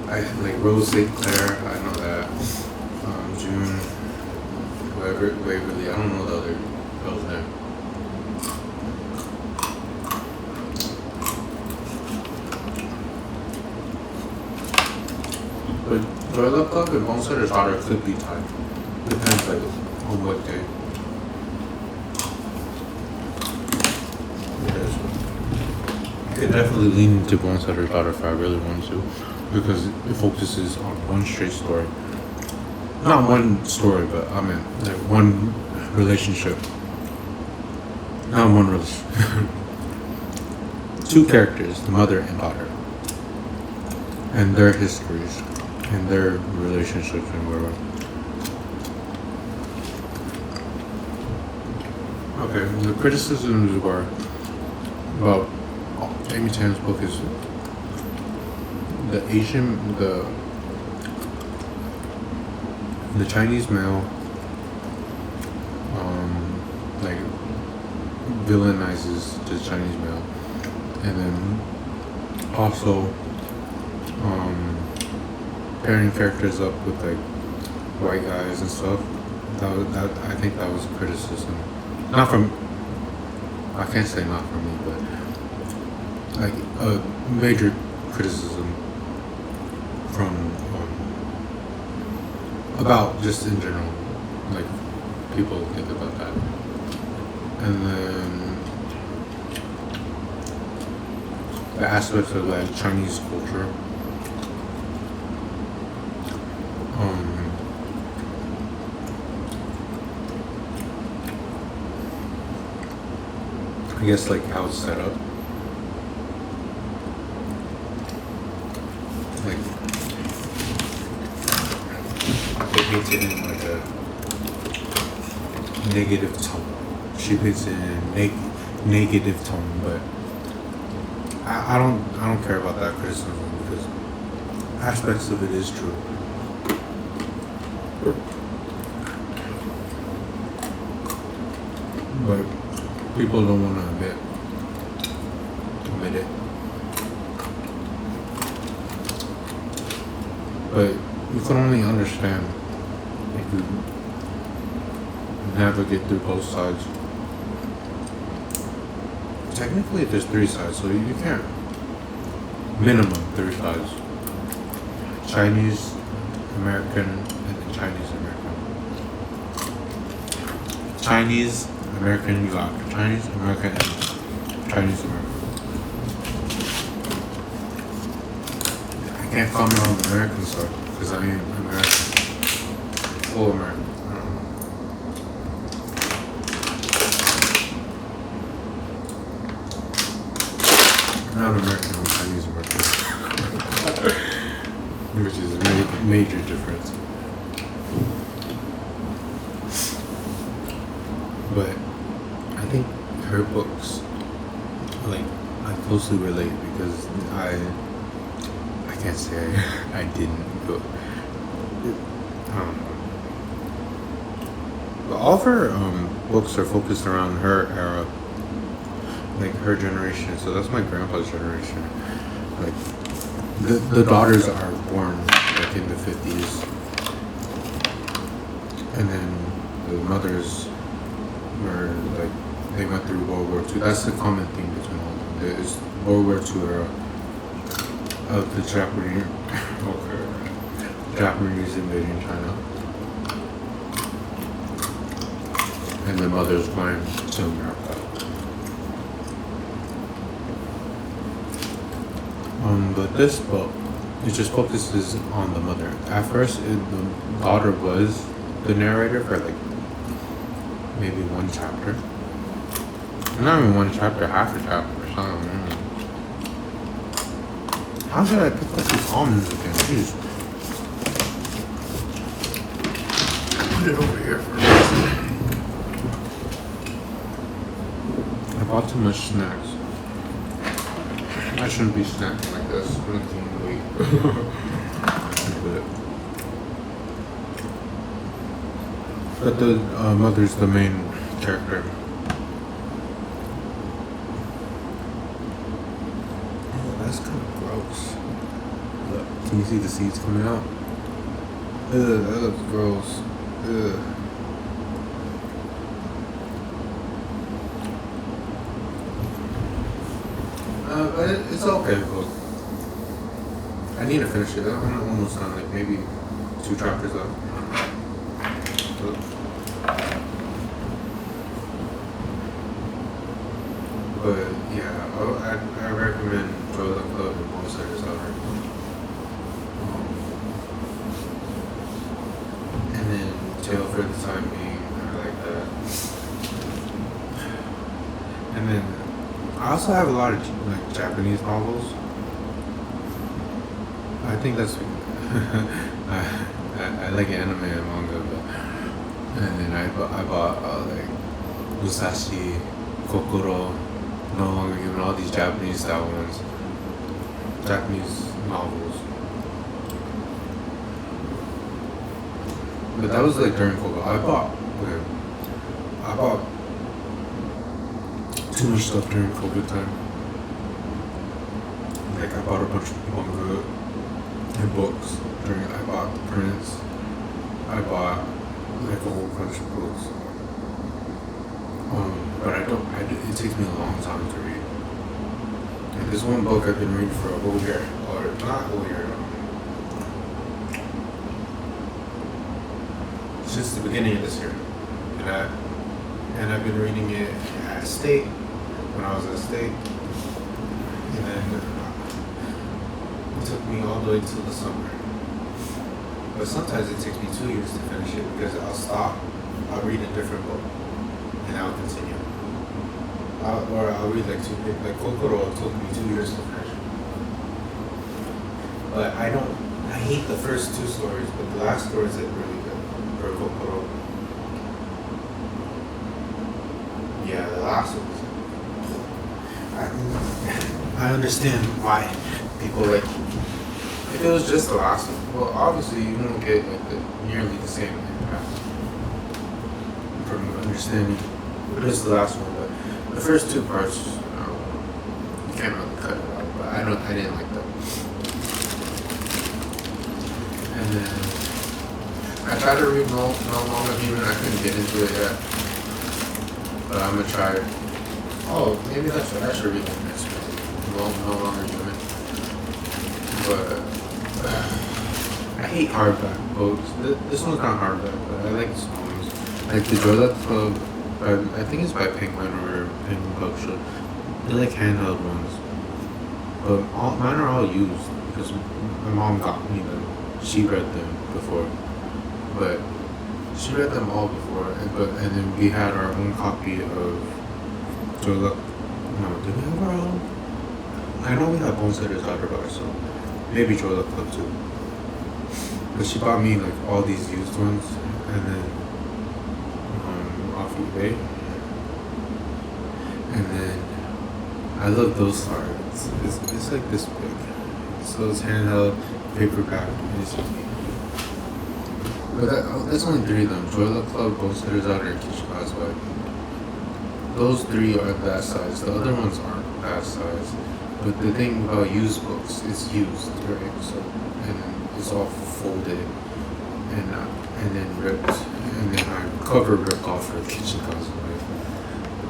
I like Rose St. Clair, I know that. June, Waverly, I don't know the other girl's name. But Joy Luck Club and Bonesider's daughter could be tied. Depends like on what day. I could definitely lean into Bonesider's daughter if I really want to, because it focuses on one straight story. Not one story, but I mean like one relationship. Not one relationship. 2 characters, the mother and daughter, and their histories and their relationships and whatever. Okay, the criticisms were about Amy Tan's book is the Chinese male like villainizes the Chinese male, and then also pairing characters up with like white guys and stuff. That I think that was a criticism. Not from, I can't say not from me, but like a major criticism from about just in general, like people think about that. And then the aspects of like Chinese culture. I guess like how it's set up. Like they paint it in like a negative tone. She paints it in a negative tone, but I don't care about that criticism because aspects of it is true. But people don't want to admit it. But you can only understand if you navigate through both sides. Technically, there's 3 sides, so you can't. Minimum 3 sides. Chinese, American, and then Chinese American. Chinese American, you got Chinese American and Chinese American. I can't comment on the American side because I am American. Full American. Not American, I'm Chinese American. Which is a major difference. But I think her books, like, I closely relate because I can't say I didn't, but but all of her books are focused around her era, like her generation. So that's my grandpa's generation. Like the daughters are born like in the 50s, and then the mothers were like they went through World War II. That's the common theme between all of them. There's World War II era of the Japanese invading China, and the mothers going to America. But this book, it just focuses on the mother. At first, the daughter was the narrator for like maybe one chapter. Not even one chapter, half a chapter or something. How should I pick up these almonds again? Jeez. Put it over here for a minute. I bought too much snacks. I shouldn't be snacking like this. I'm gonna gain weight. But the mother's the main character. Oh, that's kind of gross. Look, can you see the seeds coming out? Ugh, that looks gross. Ugh. But it's okay, but I need to finish it. I'm almost done, like maybe 2 chapters left. But yeah, I recommend Joy Luck Club and Most Letters Ever. And then Jail for the Time Being, I like that. And then I also have a lot of like Japanese novels. I think that's I like anime and manga, but and then I bought like Musashi, Kokoro, No Longer Human, all these Japanese style ones, Japanese novels. But that was like during COVID. I bought too much stuff during COVID time. Like I bought a bunch of manga and books I bought prints. I bought like a whole bunch of books. But it takes me a long time to read. And this one book I've been reading for a whole year, or not a whole year, since the beginning of this year. And I've been reading it at State, when I was at State. And then it took me all the way till the summer. But sometimes it takes me 2 years to finish it because I'll stop, I'll read a different book, and I'll continue. Or I'll read like Kokoro took me 2 years to finish. But I hate the first 2 stories, but the last story is really good for Kokoro. Yeah, the last one was I understand why people like. If it was just the last one, well, obviously you won't get like nearly the same impact from understanding. But it's the last one, but the first 2 parts, you can't really cut it out. But I didn't like that. And then I tried to read No Longer Human. I couldn't get into it yet, but I'm gonna try it. Oh, maybe that's what I should read next week. No Longer Human. But I hate hardback books. This one's not hardback, but I like small ones. Like the Joy Luck Club, I think it's by Penguin or Penguin Bookshop. They're like handheld ones. But mine are all used because my mom got me them. She read them before. But she read them all before. And then we had our own copy of Joy Luck. No, did we have our own? I know we have Bonesetter's Daughter by ourselves. Maybe Joy Luck Club too. But she bought me like all these used ones, and then off eBay. And then I love those cards. It's like this big. So it's handheld, paperback, easy. But that's only 3 of them. Joy Luck Club, Boasters Out, and Kitchen Causeway. Those 3 are that size. The other ones aren't that size. But the thing about used books, it's used, right? So, and then it's all folded and then ripped. And then my cover ripped off for the Kitchen Causeway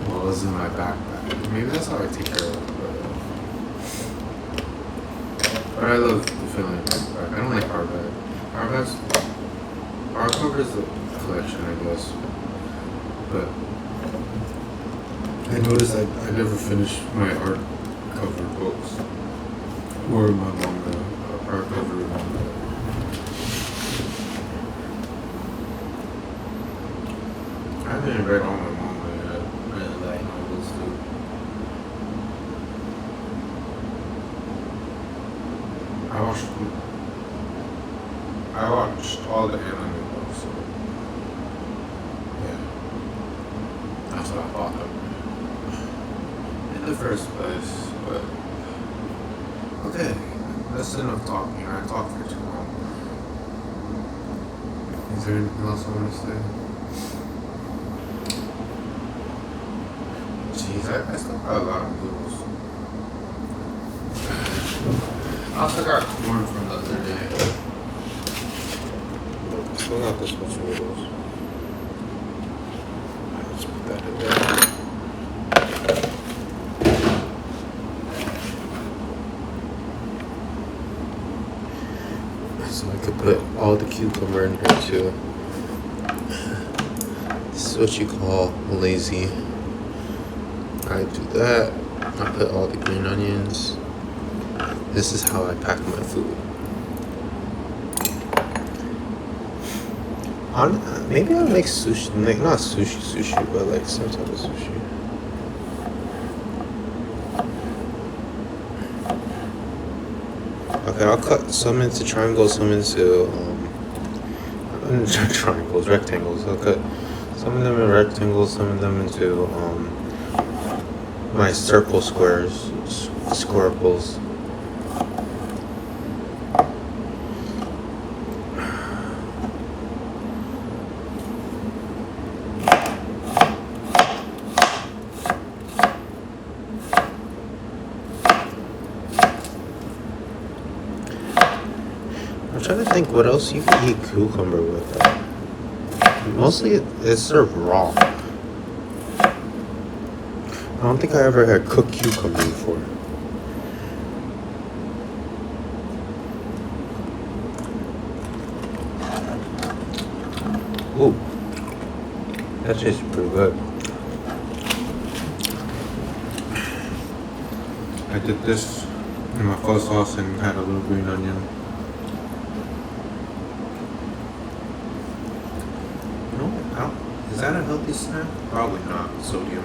while it was in my backpack. Maybe that's how I take care of it. But I love the feeling of backpack. I don't like hardback. Hardcover is a collection, I guess. But I noticed I never finished my hardcover books or my manga, hardcover manga. I haven't read all my manga yet. I really like novels too. I watched all the anime though, so yeah, that's what I bought them in the first place. But okay, that's enough talking. I talked for too long. Is there anything else I want to say? Jeez, I still got a lot of noodles. I also got corn from the other day. Still not this much noodles. Let's put that in there. So I could put all the cucumber in here too. This is what you call lazy. I do that. I put all the green onions. This is how I pack my food. Maybe I'll make sushi, like not sushi, but like some type of sushi. Okay, I'll cut some into triangles, some into triangles, rectangles. I'll cut some of them in rectangles, some of them into my circle squares, squircles. I'm trying to think what else you can eat cucumber with. Mostly it's served raw. I don't think I ever had cooked cucumber before. Ooh, that tastes pretty good. I did this in my pho sauce and had a little green onion. Is that a healthy snack? Probably not. Sodium.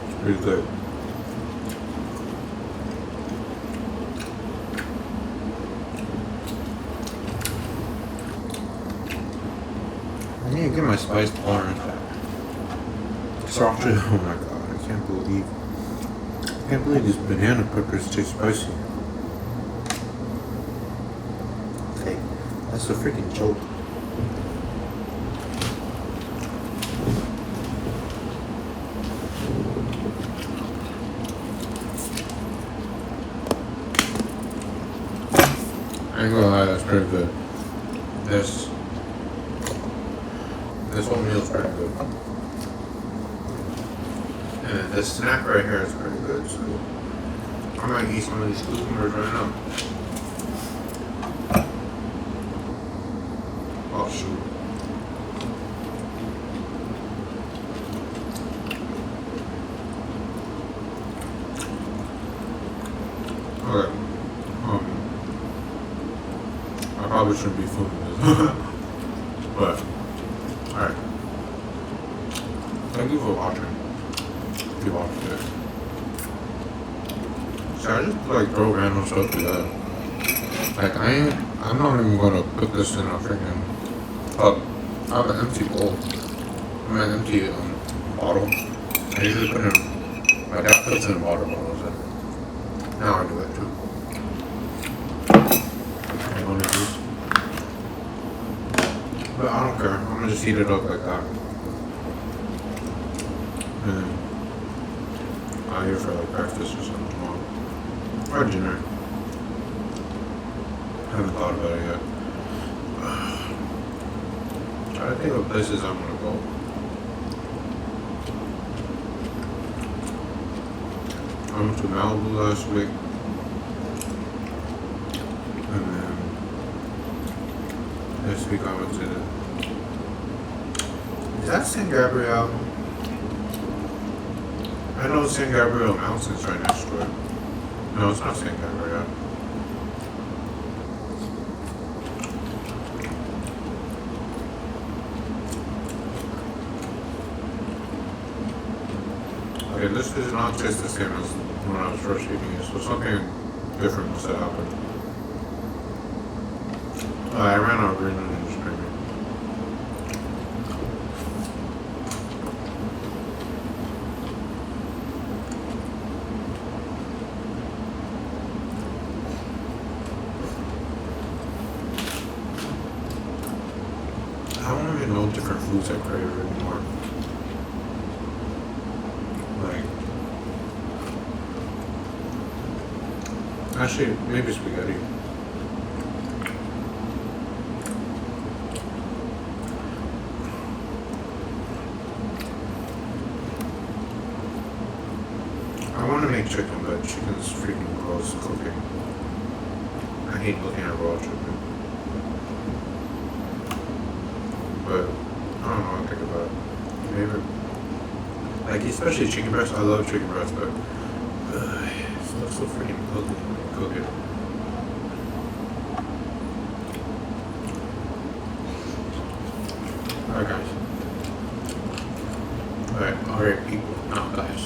It's pretty good. I need to get my spice tolerance back. Starch. Oh my god. I can't believe these banana peppers taste spicy. Hey, that's a freaking joke. I ain't gonna lie, that's pretty good. This whole meal's pretty good. And this snack right here is pretty good, so I might eat some of these cucumbers right now. Oh shoot. Okay. I probably shouldn't be filming this. But alright. Thank you for watching. If you watched it. Should I just like throw random stuff to that? Like I'm not even gonna put this in a freaking cup. I have an empty bowl. I mean, an empty bottle. I usually put it in. My dad puts it in water bottles. And now I do it too. I'm gonna use. But I don't care. I'm gonna just heat it up like that. And then I'll eat it for like breakfast or something tomorrow. Or dinner. I haven't thought about it yet. Try to think of places I'm gonna go. I went to Malibu last week. And then this week I went to the... Is that San Gabriel? I know San Gabriel Mountain's right next to it. No, it's not San Gabriel. Okay, this does not taste the same as when I was first eating it, so something different must have happened. I ran out of green onions, maybe. I don't even know different foods I crave anymore. Like, actually, maybe spaghetti. I want to make chicken, but chicken's freaking gross cooking. I hate looking at raw chicken. But I don't know what to think about it. Maybe. Like, especially chicken breast. I love chicken breast, but it looks so freaking ugly when you cook it. Alright, guys. Alright, people. Now, guys.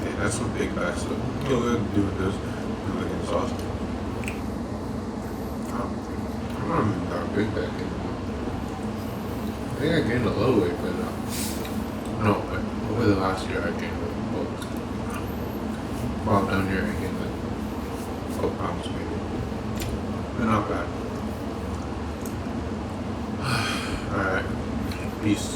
Hey, that's some big bags of good doing this. Doing the sauce. I'm not even that big back anymore. I think I gained a little weight, but no, but over the last year I gained a bulk. While down here I gained like 12 pounds maybe. But not bad. Alright, peace.